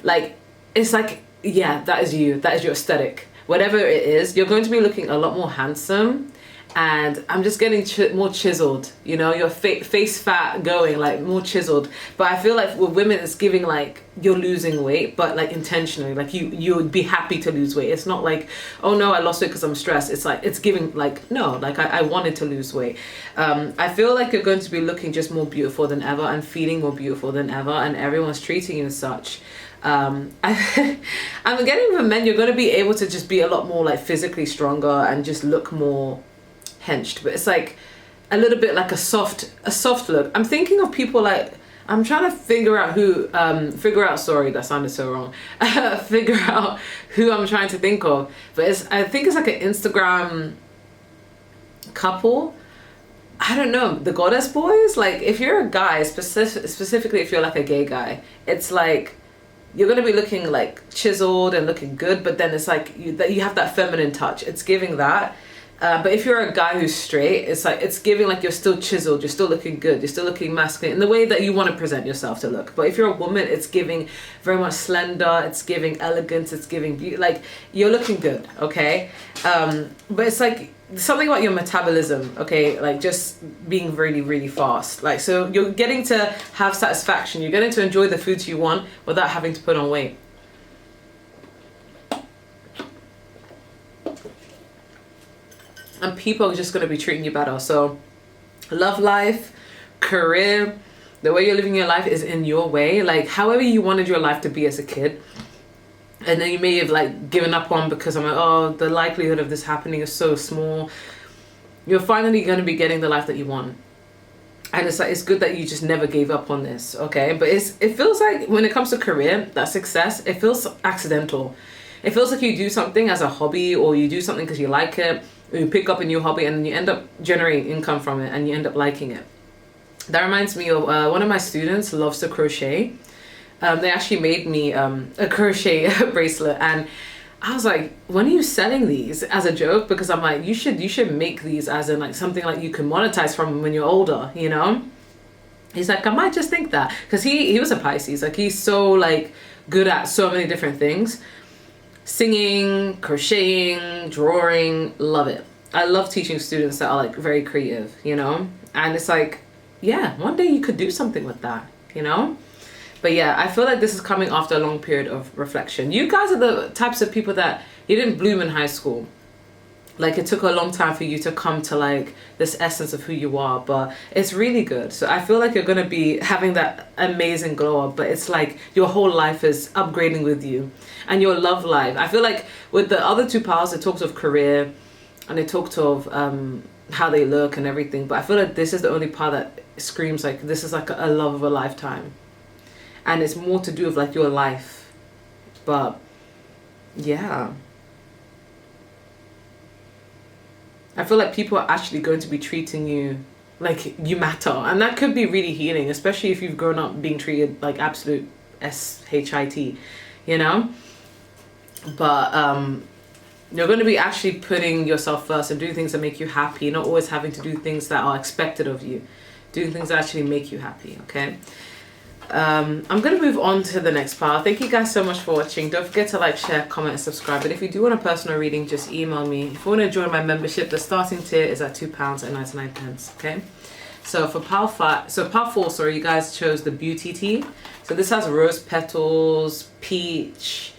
Like, it's like, yeah, that is you. That is your aesthetic. Whatever it is, you're going to be looking a lot more handsome. And I'm just getting more chiseled, you know, your face fat going, like, more chiseled. But I feel like with women, it's giving like you're losing weight, but like intentionally, like you would be happy to lose weight. It's not like, oh no, I lost weight because I'm stressed. It's like, it's giving like, no, like I wanted to lose weight. I feel like you're going to be looking just more beautiful than ever and feeling more beautiful than ever, and everyone's treating you as such. I'm getting from men, you're going to be able to just be a lot more like physically stronger and just look more henched, but it's like a little bit like a soft look. I'm thinking of people like, I'm trying to figure out sorry, that sounded so wrong. Figure out who I'm trying to think of, but I think it's like an Instagram couple. I don't know, the Goddess Boys. Like, if you're a guy, specifically if you're like a gay guy, it's like you're going to be looking like chiseled and looking good, but then it's like you have that feminine touch. It's giving that. But if you're a guy who's straight, it's like, it's giving like you're still chiseled, you're still looking good, you're still looking masculine in the way that you want to present yourself to look. But if you're a woman, it's giving very much slender, it's giving elegance, it's giving beauty, like you're looking good, okay? But it's like something about your metabolism, okay? Like just being really, really fast. Like, so you're getting to have satisfaction, you're getting to enjoy the foods you want without having to put on weight. And people are just going to be treating you better. So love life, career, the way you're living your life is in your way. Like, however you wanted your life to be as a kid. And then you may have like given up on because I'm like, oh, the likelihood of this happening is so small. You're finally going to be getting the life that you want. And it's like, it's good that you just never gave up on this, okay? But it feels like when it comes to career, that success, it feels accidental. It feels like you do something as a hobby, or you do something because you like it. You pick up a new hobby and you end up generating income from it and you end up liking it. That reminds me of one of my students loves to crochet. They actually made me a crochet bracelet, and I was like, when are you selling these, as a joke? Because I'm like, you should make these as in like something like you can monetize from when you're older, you know? He's like, I might just think that, because he was a Pisces. Like, he's so like good at so many different things. Singing, crocheting, drawing, love it. I love teaching students that are like very creative, you know? And it's like, yeah, one day you could do something with that, you know? But yeah, I feel like this is coming after a long period of reflection. You guys are the types of people that you didn't bloom in high school. Like it took a long time for you to come to like this essence of who you are, but it's really good. So I feel like you're gonna be having that amazing glow up, but it's like your whole life is upgrading with you, and your love life. I feel like with the other two powers, it talks of career, and it talked of how they look and everything. But I feel like this is the only part that screams like this is like a love of a lifetime, and it's more to do with like your life. But yeah. I feel like people are actually going to be treating you like you matter. And that could be really healing, especially if you've grown up being treated like absolute shit, you know? But you're going to be actually putting yourself first and doing things that make you happy, not always having to do things that are expected of you. Doing things that actually make you happy, okay? I'm going to move on to the next part. Thank you guys so much for watching. Don't forget to like, share, comment, and subscribe. But if you do want a personal reading, just email me. If you want to join my membership, the starting tier is at £2.99, okay? So for pile 4, you guys chose the Beauty Tea. So this has rose petals, peach,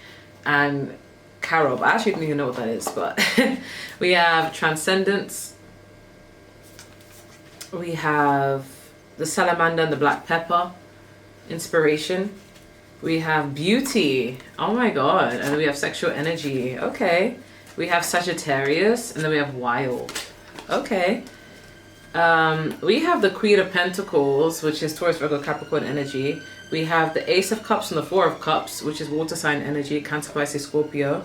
and carob. I actually don't even know what that is, but we have Transcendence. We have the salamander and the black pepper. Inspiration. We have beauty. Oh my god. And then we have sexual energy. Okay. We have Sagittarius, and then we have wild. Okay. We have the Queen of Pentacles, which is Taurus, Virgo, Capricorn energy. We have the Ace of Cups and the Four of Cups, which is water sign energy, Cancer, Pisces, Scorpio.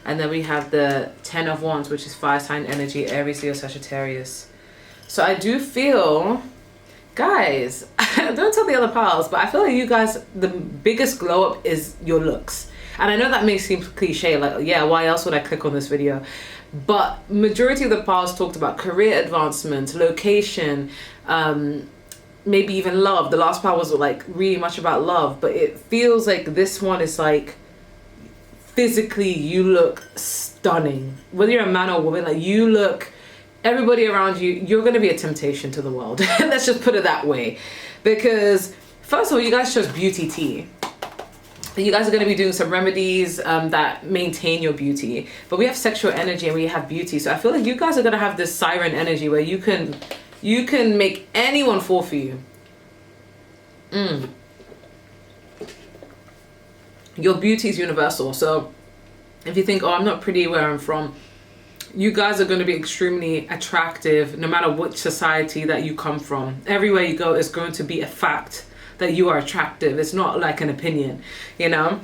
And then we have the Ten of Wands, which is fire sign energy, Aries, Leo, Sagittarius. So I do feel, guys, don't tell the other pals, but I feel like you guys, the biggest glow up is your looks. And I know that may seem cliche, like, yeah, why else would I click on this video? But majority of the pals talked about career advancement, location, maybe even love. The last part was like really much about love, but it feels like this one is like, physically you look stunning. Whether you're a man or a woman, like you look, everybody around you, you're going to be a temptation to the world. Let's just put it that way. Because first of all, you guys chose beauty tea. You guys are going to be doing some remedies that maintain your beauty. But we have sexual energy and we have beauty. So I feel like you guys are going to have this siren energy where you can make anyone fall for you. Your beauty is universal. So if you think, oh, I'm not pretty where I'm from, you guys are going to be extremely attractive no matter which society that you come from. Everywhere you go is going to be a fact that you are attractive. It's not like an opinion, you know,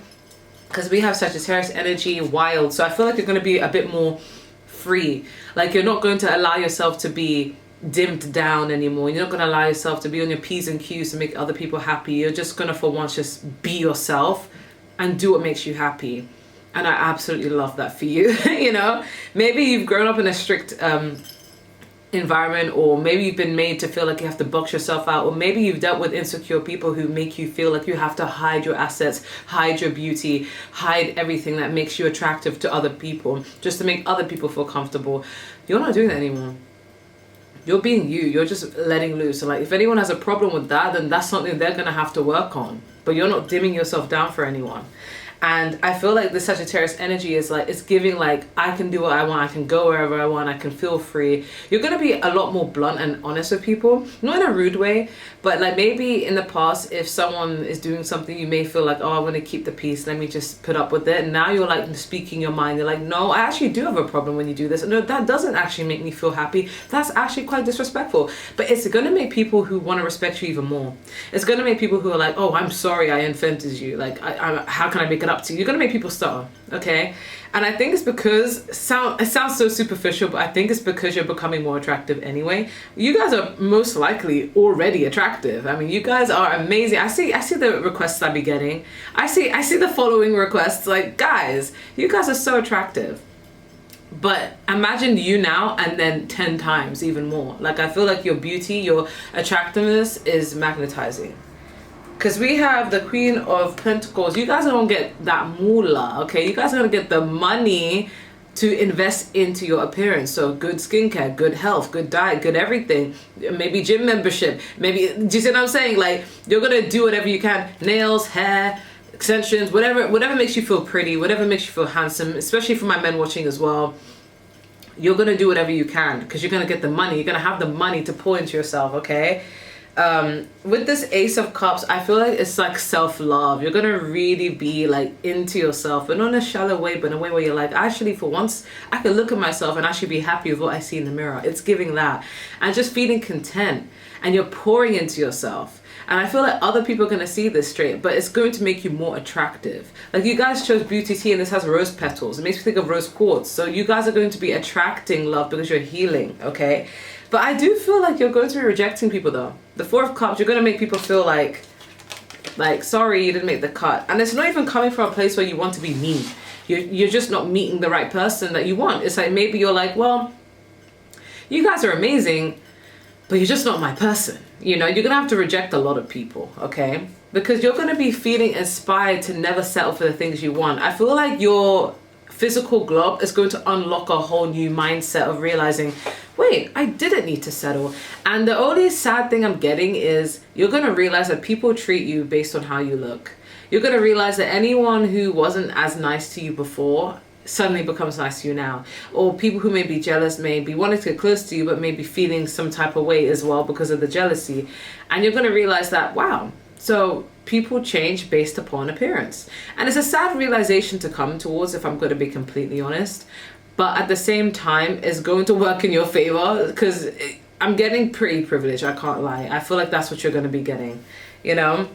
because we have Sagittarius energy, wild. So I feel like you're going to be a bit more free. Like you're not going to allow yourself to be dimmed down anymore. You're not going to allow yourself to be on your P's and Q's to make other people happy. You're just going to, for once, just be yourself and do what makes you happy. And I absolutely love that for you. You know, maybe you've grown up in a strict environment, or maybe you've been made to feel like you have to box yourself out, or maybe you've dealt with insecure people who make you feel like you have to hide your assets, hide your beauty, hide everything that makes you attractive to other people just to make other people feel comfortable. You're not doing that anymore. You're being you. You're just letting loose. So like if anyone has a problem with that, then that's something they're gonna have to work on. But you're not dimming yourself down for anyone. And I feel like the Sagittarius energy is like, it's giving like, I can do what I want, I can go wherever I want, I can feel free. You're going to be a lot more blunt and honest with people, not in a rude way, but like maybe in the past, if someone is doing something, you may feel like, oh, I want to keep the peace, let me just put up with it. And now you're like speaking your mind. You're like, no, I actually do have a problem when you do this. No, that doesn't actually make me feel happy. That's actually quite disrespectful. But it's going to make people who want to respect you even more. It's going to make people who are like, oh, I'm sorry I offended you. Like, how can I make it up to you? You're gonna make people stutter, okay? And I think it's because it sounds so superficial, but I think it's because you're becoming more attractive anyway. You guys are most likely already attractive. I mean, you guys are amazing. I see the requests I be getting. I see the following requests. Like, guys, you guys are so attractive. But imagine you now and then 10 times even more. Like, I feel like your beauty, your attractiveness is magnetizing. Because we have the Queen of Pentacles. You guys are going to get that moolah, okay? You guys are going to get the money to invest into your appearance. So good skincare, good health, good diet, good everything. Maybe gym membership. Maybe, do you see what I'm saying? Like, you're going to do whatever you can. Nails, hair, extensions, whatever makes you feel pretty, whatever makes you feel handsome, especially for my men watching as well. you're going to do whatever you can because you're going to get the money. You're going to have the money to pour into yourself, okay? With this Ace of Cups, I feel like it's like self-love. You're going to really be like into yourself, but not in a shallow way, but in a way where you're like, actually, for once, I can look at myself and actually be happy with what I see in the mirror. It's giving that. And just feeling content. And you're pouring into yourself. And I feel like other people are going to see this straight, but it's going to make you more attractive. Like you guys chose beauty tea and this has rose petals. It makes me think of rose quartz. So you guys are going to be attracting love because you're healing, okay? But I do feel like you're going to be rejecting people though. The Four of Cups, you're going to make people feel like, sorry, you didn't make the cut. And it's not even coming from a place where you want to be mean. You're just not meeting the right person that you want. It's like maybe you're like, well, you guys are amazing, but you're just not my person. You know, you're going to have to reject a lot of people, okay? Because you're going to be feeling inspired to never settle for the things you want. I feel like your physical glow up is going to unlock a whole new mindset of realizing, wait, I didn't need to settle. And the only sad thing I'm getting is you're going to realize that people treat you based on how you look. You're going to realize that anyone who wasn't as nice to you before suddenly becomes nice to you now. Or people who may be jealous may be wanting to get close to you but may be feeling some type of way as well because of the jealousy. And you're going to realize that, wow, so people change based upon appearance. And it's a sad realization to come towards, if I'm going to be completely honest. But at the same time, it's going to work in your favor because I'm getting pretty privileged, I can't lie. I feel like that's what you're going to be getting, you know?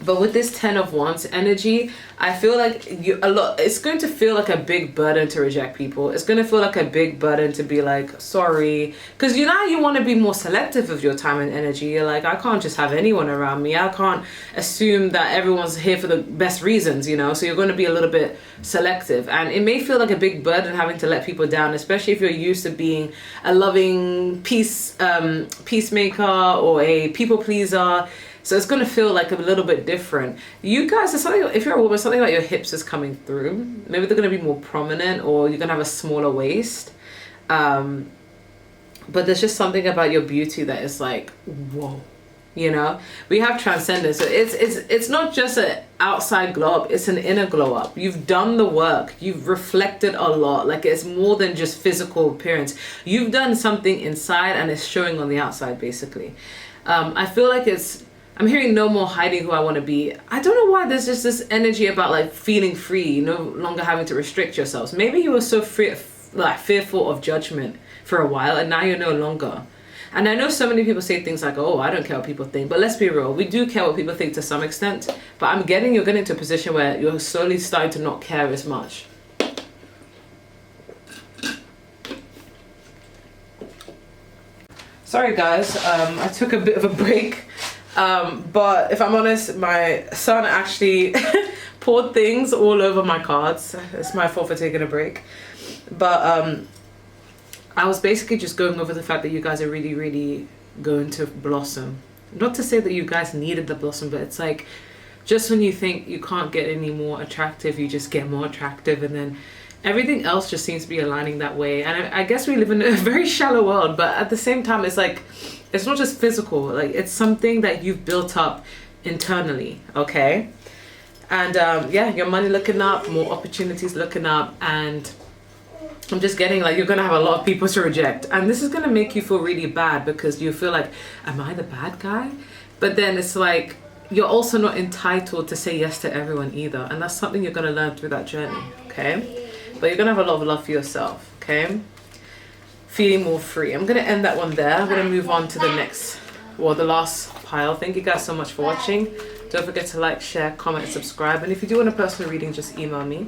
But with this 10 of Wands energy, I feel like it's going to feel like a big burden to reject people. It's going to feel like a big burden to be like, sorry. Because you want to be more selective of your time and energy. You're like, I can't just have anyone around me. I can't assume that everyone's here for the best reasons, you know. So you're going to be a little bit selective. And it may feel like a big burden having to let people down, especially if you're used to being a loving peacemaker or a people pleaser. So it's going to feel like a little bit different. You guys, if you're a woman, something about your hips is coming through. Maybe they're going to be more prominent or you're going to have a smaller waist. But there's just something about your beauty that is like, whoa, you know? We have transcendence. So it's not just an outside glow up, it's an inner glow up. You've done the work. You've reflected a lot. Like it's more than just physical appearance. You've done something inside and it's showing on the outside, basically. I feel like I'm hearing no more hiding who I want to be. I don't know why there's just this energy about like feeling free, no longer having to restrict yourselves. Maybe you were so fearful of judgment for a while and now you're no longer. And I know so many people say things like, oh, I don't care what people think. But let's be real, we do care what people think to some extent. But you're getting to a position where you're slowly starting to not care as much. Sorry guys, I took a bit of a break. But if I'm honest, my son actually poured things all over my cards. It's my fault for taking a break. But I was basically just going over the fact that you guys are really, really going to blossom. Not to say that you guys needed the blossom, but it's like just when you think you can't get any more attractive, you just get more attractive, and then everything else just seems to be aligning that way. And I guess we live in a very shallow world, but at the same time, it's like, it's not just physical, like it's something that you've built up internally, okay? And yeah, your money looking up, more opportunities looking up, and I'm just getting like, you're gonna have a lot of people to reject. And this is gonna make you feel really bad because you feel like, am I the bad guy? But then it's like, you're also not entitled to say yes to everyone either. And that's something you're gonna learn through that journey, okay? But you're gonna have a lot of love for yourself, okay? Feeling more free. I'm gonna end that one there. I'm gonna move on to the next, well, the last pile. Thank you guys so much for watching. Don't forget to like, share, comment, subscribe. And if you do want a personal reading, just email me.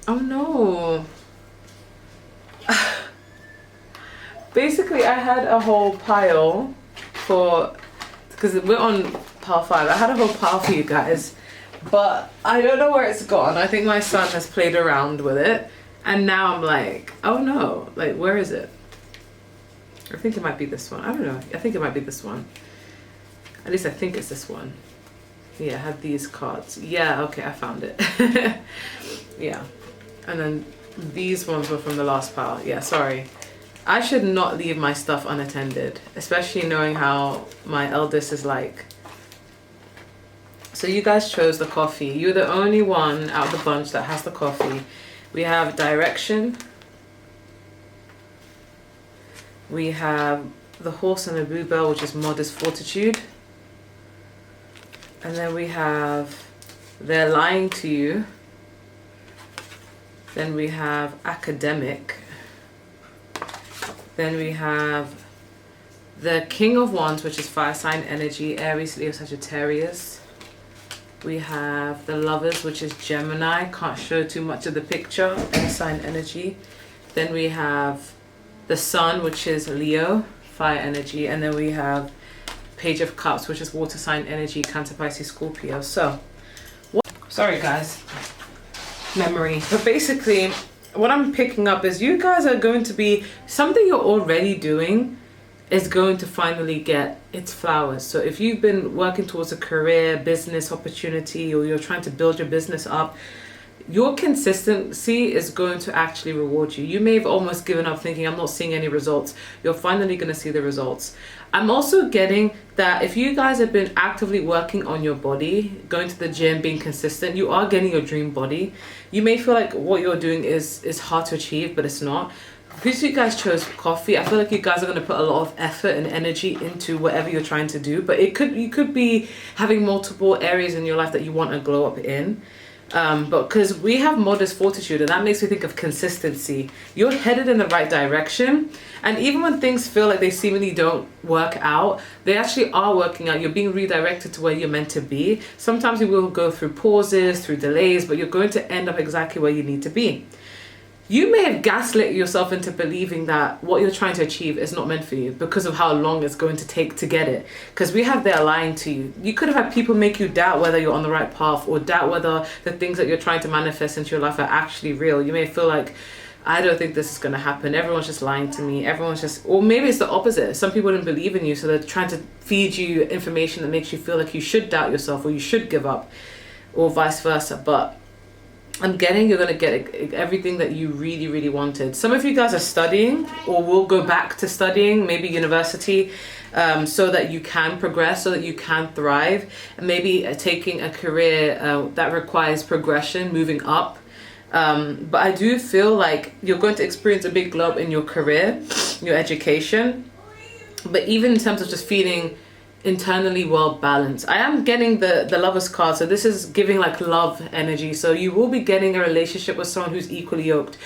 Oh no. Basically, I had a whole pile because we're on pile 5. I had a whole pile for you guys, but I don't know where it's gone. I think my son has played around with it. And now I'm like, oh no, like, where is it? I think it might be this one. I don't know. I think it might be this one. At least I think it's this one. Yeah, I have these cards. Yeah, okay, I found it. Yeah. And then these ones were from the last pile. Yeah, sorry. I should not leave my stuff unattended, especially knowing how my eldest is like. So you guys chose the coffee. You're the only one out of the bunch that has the coffee. We have direction, We have the horse and the bluebell, which is modest fortitude. And then we have they're lying to you. Then we have academic. Then we have the King of Wands, which is fire sign energy, Aries, Leo, Sagittarius. We have the Lovers, which is Gemini. Can't show too much of the picture. Air sign energy. Then we have the Sun, which is Leo, fire energy. And then we have Page of Cups, which is water sign energy, Cancer, Pisces, Scorpio. So, sorry guys, memory. But basically, what I'm picking up is you guys are going to be, something you're already doing is going to finally get its flowers. So if you've been working towards a career, business opportunity, or you're trying to build your business up, your consistency is going to actually reward you. You may have almost given up thinking, I'm not seeing any results. You're finally going to see the results. I'm also getting that if you guys have been actively working on your body, going to the gym, being consistent, you are getting your dream body. You may feel like what you're doing is hard to achieve, but it's not. Because you guys chose coffee, I feel like you guys are going to put a lot of effort and energy into whatever you're trying to do. But you could be having multiple areas in your life that you want to glow up in. But because we have modest fortitude, and that makes me think of consistency. You're headed in the right direction. And even when things feel like they seemingly don't work out, they actually are working out. You're being redirected to where you're meant to be. Sometimes you will go through pauses, through delays, but you're going to end up exactly where you need to be. You may have gaslit yourself into believing that what you're trying to achieve is not meant for you because of how long it's going to take to get it. Because we have they're lying to you. You could have had people make you doubt whether you're on the right path, or doubt whether the things that you're trying to manifest into your life are actually real. You may feel like, I don't think this is going to happen. Everyone's just lying to me. Everyone's just, or maybe it's the opposite. Some people didn't believe in you, so they're trying to feed you information that makes you feel like you should doubt yourself or you should give up, or vice versa. But I'm getting you're going to get everything that you really, really wanted. Some of you guys are studying or will go back to studying, maybe university, so that you can progress, so that you can thrive. And maybe taking a career that requires progression, moving up. But I do feel like you're going to experience a big glow up in your career, your education. But even in terms of just feeling internally well balanced. I am getting the Lovers card, so this is giving like love energy. So you will be getting a relationship with someone who's equally yoked.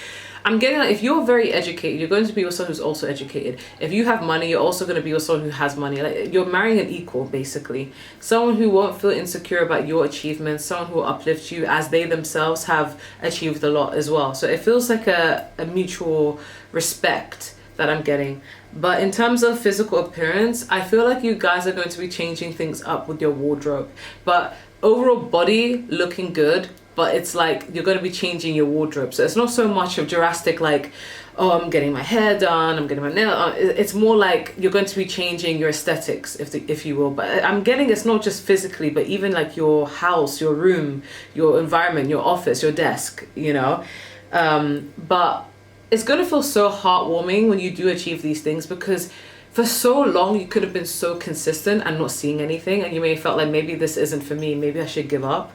I'm getting like, if you're very educated, you're going to be with someone who's also educated. If you have money, you're also going to be with someone who has money. Like, you're marrying an equal, basically. Someone who won't feel insecure about your achievements, someone who will uplift you as they themselves have achieved a lot as well. So it feels like a mutual respect that I'm getting. But in terms of physical appearance, I feel like you guys are going to be changing things up with your wardrobe. But overall body looking good, but it's like you're going to be changing your wardrobe. So it's not so much of drastic like, oh, I'm getting my hair done, I'm getting my nail on. It's more like you're going to be changing your aesthetics, if you will. But I'm getting it's not just physically, but even like your house, your room, your environment, your office, your desk, you know. But it's going to feel so heartwarming when you do achieve these things, because for so long you could have been so consistent and not seeing anything, and you may have felt like maybe this isn't for me, maybe I should give up.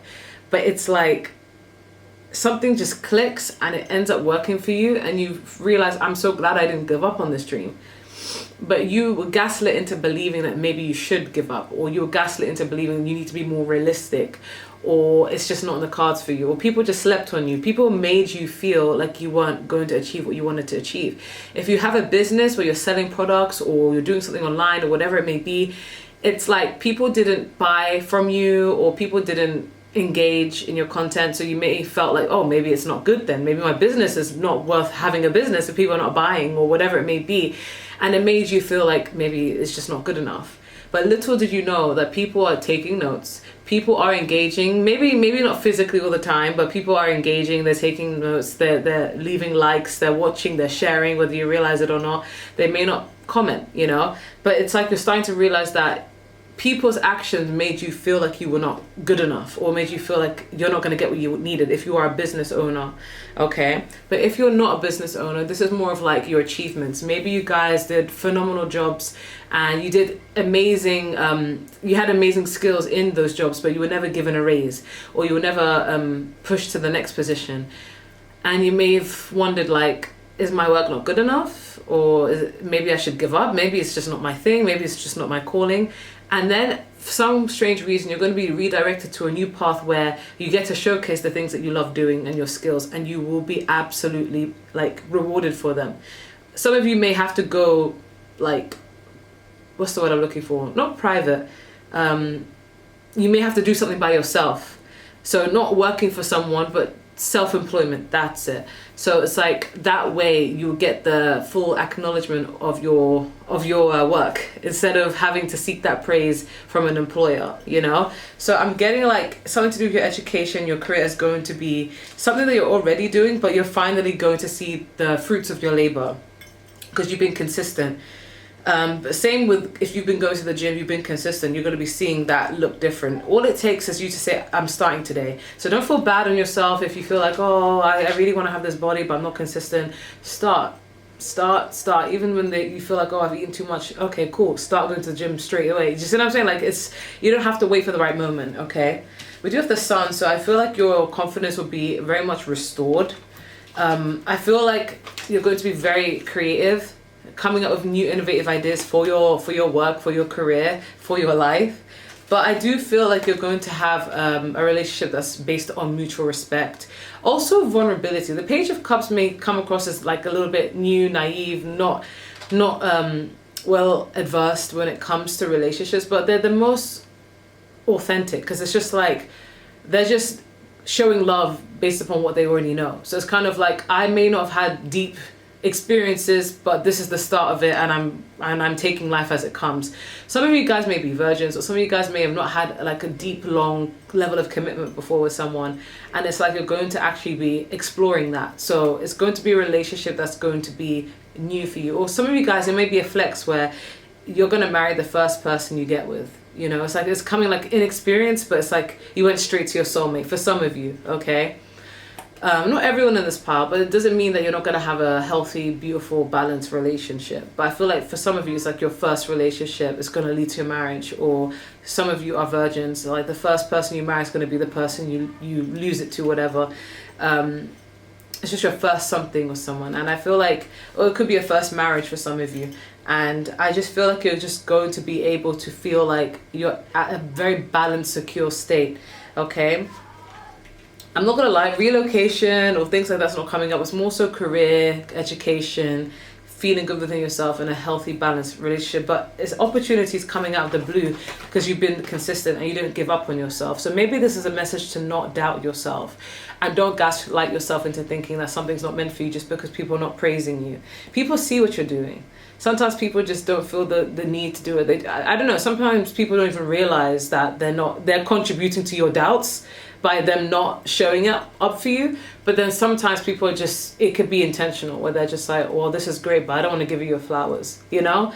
But it's like something just clicks and it ends up working for you, and you realize, I'm so glad I didn't give up on this dream. But you were gaslit into believing that maybe you should give up, or you were gaslit into believing you need to be more realistic, or it's just not in the cards for you, or people just slept on you. People made you feel like you weren't going to achieve what you wanted to achieve. If you have a business where you're selling products or you're doing something online or whatever it may be, it's like people didn't buy from you, or people didn't engage in your content, so you may have felt like, oh, maybe it's not good then. Maybe my business is not worth having a business if people are not buying, or whatever it may be. And it made you feel like maybe it's just not good enough. But little did you know that people are taking notes. People are engaging, maybe not physically all the time, but people are engaging, they're taking notes, they're leaving likes, they're watching, they're sharing, whether you realize it or not. They may not comment, you know, but it's like you're starting to realize that people's actions made you feel like you were not good enough, or made you feel like you're not going to get what you needed if you are a business owner, okay? But if you're not a business owner, this is more of like your achievements. Maybe you guys did phenomenal jobs and you did amazing, you had amazing skills in those jobs, but you were never given a raise, or you were never pushed to the next position. And you may have wondered like, is my work not good enough? Or maybe I should give up? Maybe it's just not my thing. Maybe it's just not my calling. And then for some strange reason, you're going to be redirected to a new path where you get to showcase the things that you love doing and your skills, and you will be absolutely like rewarded for them. Some of you may have to go like, what's the word I'm looking for? Not private. You may have to do something by yourself. So not working for someone, but self-employment, that's it. So it's like that way you get the full acknowledgement of your work instead of having to seek that praise from an employer, you know. So I'm getting like something to do with your education. Your career is going to be something that you're already doing, but you're finally going to see the fruits of your labor because you've been consistent. But same with if you've been going to the gym, you've been consistent, you're going to be seeing that look different. All it takes is you to say, I'm starting today. So don't feel bad on yourself if you feel like, oh, I really want to have this body, but I'm not consistent. Start. Even when you feel like, oh, I've eaten too much. Okay, cool. Start going to the gym straight away. Do you see what I'm saying? Like you don't have to wait for the right moment, okay? We do have the sun, so I feel like your confidence will be very much restored. I feel like you're going to be very creative, coming up with new innovative ideas for your work, for your career, for your life. But I do feel like you're going to have a relationship that's based on mutual respect. Also vulnerability. The Page of Cups may come across as like a little bit new, naive, not well adversed when it comes to relationships, but they're the most authentic because it's just like they're just showing love based upon what they already know. So it's kind of like I may not have had deep experiences, but this is the start of it, and I'm taking life as it comes. Some of you guys may be virgins, or some of you guys may have not had like a deep, long level of commitment before with someone, and it's like you're going to actually be exploring that. So it's going to be a relationship that's going to be new for you. Or some of you guys, it may be a flex where you're going to marry the first person you get with. You know, it's like it's coming like inexperienced, but it's like you went straight to your soulmate for some of you, okay? Not everyone in this pile, but it doesn't mean that you're not going to have a healthy, beautiful, balanced relationship. But I feel like for some of you, it's like your first relationship is going to lead to a marriage, or some of you are virgins. So like the first person you marry is going to be the person you lose it to, whatever. It's just your first something with someone. And I feel like, or it could be a first marriage for some of you. And I just feel like you're just going to be able to feel like you're at a very balanced, secure state, okay? I'm not gonna lie, relocation or things like that's not coming up. It's more so career, education, feeling good within yourself, and a healthy, balanced relationship. But it's opportunities coming out of the blue because you've been consistent and you didn't give up on yourself. So maybe this is a message to not doubt yourself and don't gaslight yourself into thinking that something's not meant for you just because people are not praising you. People see what you're doing. Sometimes people just don't feel the need to do it. I don't know, sometimes people don't even realize that they're contributing to your doubts by them not showing up for you. But then sometimes people are just, it could be intentional where they're just like, well, this is great, but I don't want to give you your flowers, you know?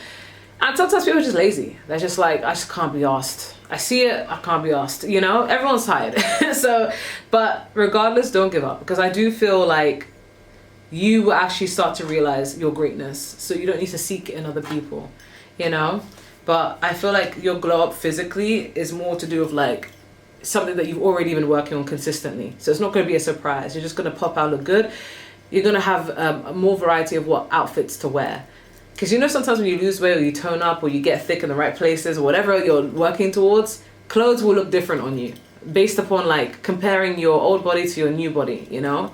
And sometimes people are just lazy. They're just like, I just can't be asked. I see it, I can't be asked, you know? Everyone's tired. So, but regardless, don't give up, because I do feel like you will actually start to realize your greatness. So you don't need to seek it in other people, you know? But I feel like your glow up physically is more to do with like something that you've already been working on consistently. So it's not going to be a surprise. You're just going to pop out, look good. You're going to have a more variety of what outfits to wear. Because you know sometimes when you lose weight or you tone up or you get thick in the right places or whatever you're working towards, clothes will look different on you based upon like comparing your old body to your new body, you know?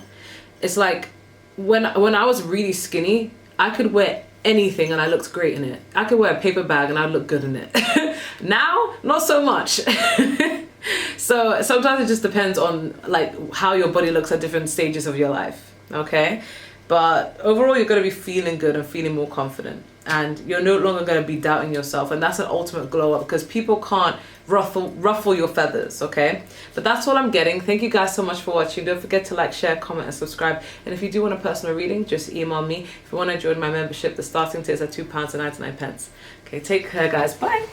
It's like when I was really skinny, I could wear anything and I looked great in it. I could wear a paper bag and I'd look good in it. Now, not so much. So sometimes it just depends on like how your body looks at different stages of your life, okay? But overall, you're going to be feeling good and feeling more confident, and you're no longer going to be doubting yourself, and that's an ultimate glow up because people can't ruffle your feathers, okay? But that's all I'm getting. Thank you guys so much for watching. Don't forget to like, share, comment, and subscribe. And if you do want a personal reading, just email me. If you want to join my membership, the starting tier is at £2.99. Okay, take care, guys. Bye.